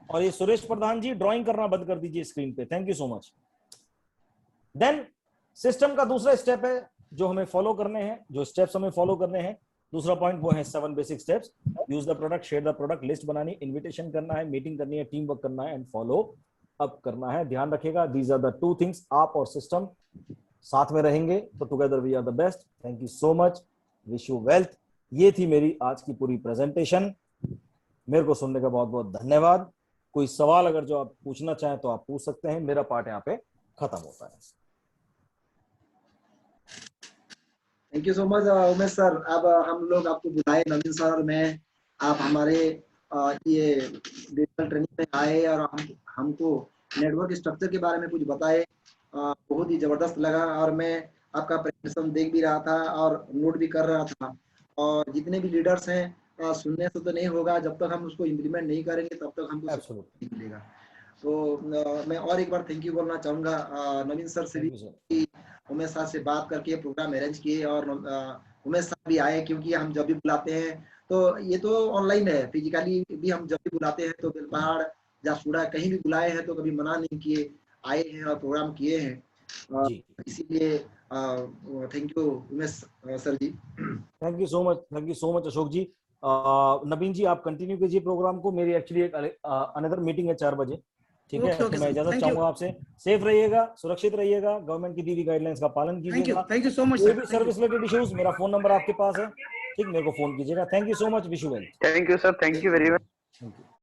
और ये सुरेश प्रधान जी, ड्राइंग करना बंद कर दीजिए स्क्रीन पे, thank you so much. Then system का दूसरा स्टेप है जो हमें फॉलो करने हैं, जो स्टेप्स हमें फॉलो करने हैं, दूसरा पॉइंट वो है 7 basic steps. Use the product, share the product, list बनानी, इन्विटेशन करना है, मीटिंग करनी है, टीम वर्क करना है, एंड फॉलो अप करना है। ध्यान रखिएगा, दीज आर द 2 थिंग्स। आप और सिस्टम साथ में रहेंगे तो together we are the best. Thank you so much, wish you wealth. ये थी मेरी आज की पूरी प्रेजेंटेशन। मेरे को सुनने का बहुत बहुत धन्यवाद। कोई सवाल अगर जो आप पूछना चाहें तो आप पूछ सकते हैं। मेरा पार्ट यहाँ पे खत्म होता है। Thank you so much Umesh sir. अब हम लोग आपको बुलाए, नवीन सर और मैं, आप हमारे ये डिजिटल ट्रेनिंग में आए और हमको नेटवर्क स्ट्रक्चर के बारे में कुछ बताए। बहुत ही जबरदस्त लगा और मैं आपका प्रेजेंटेशन देख भी रहा था और नोट भी कर रहा था। और जितने भी लीडर्स हैं, सुनने से तो नहीं होगा, जब तक हम उसको इम्प्लीमेंट नहीं करेंगे तब तक हमको नहीं मिलेगा। तो मैं और एक बार थैंक यू बोलना चाहूँगा नवीन सर से भी, उमेश सर से बात करके प्रोग्राम अरेंज किए और उमेश सर भी आए, क्योंकि हम जब भी बुलाते हैं तो ये तो ऑनलाइन है, फिजिकली भी हम जब भी बुलाते हैं तो बेलपहाड़ जासूड़ा कहीं भी बुलाए हैं तो कभी मना नहीं किए, आए हैं और प्रोग्राम किए हैं। इसीलिए thank you Umesh sir ji. Thank you so much Ashok ji. Naveen ji आप कंटिन्यू कीजिए प्रोग्राम को, मेरी एक्चुअली एक अनदर मीटिंग है 4 बजे, ठीक है? तो मैं इजाजत चाहूंगा आपसे। सेफ रहिएगा, सुरक्षित रहिएगा, गवर्नमेंट की दी हुई गाइडलाइंस का पालन कीजिएगा। Thank you so much. कोई भी सर्विस रिलेटेड इश्यूज, मेरा फोन नंबर आपके पास है, ठीक, मेरे को फोन कीजिएगा। Thank you so much, wish you well. Thank you sir, thank you very much. Thank you.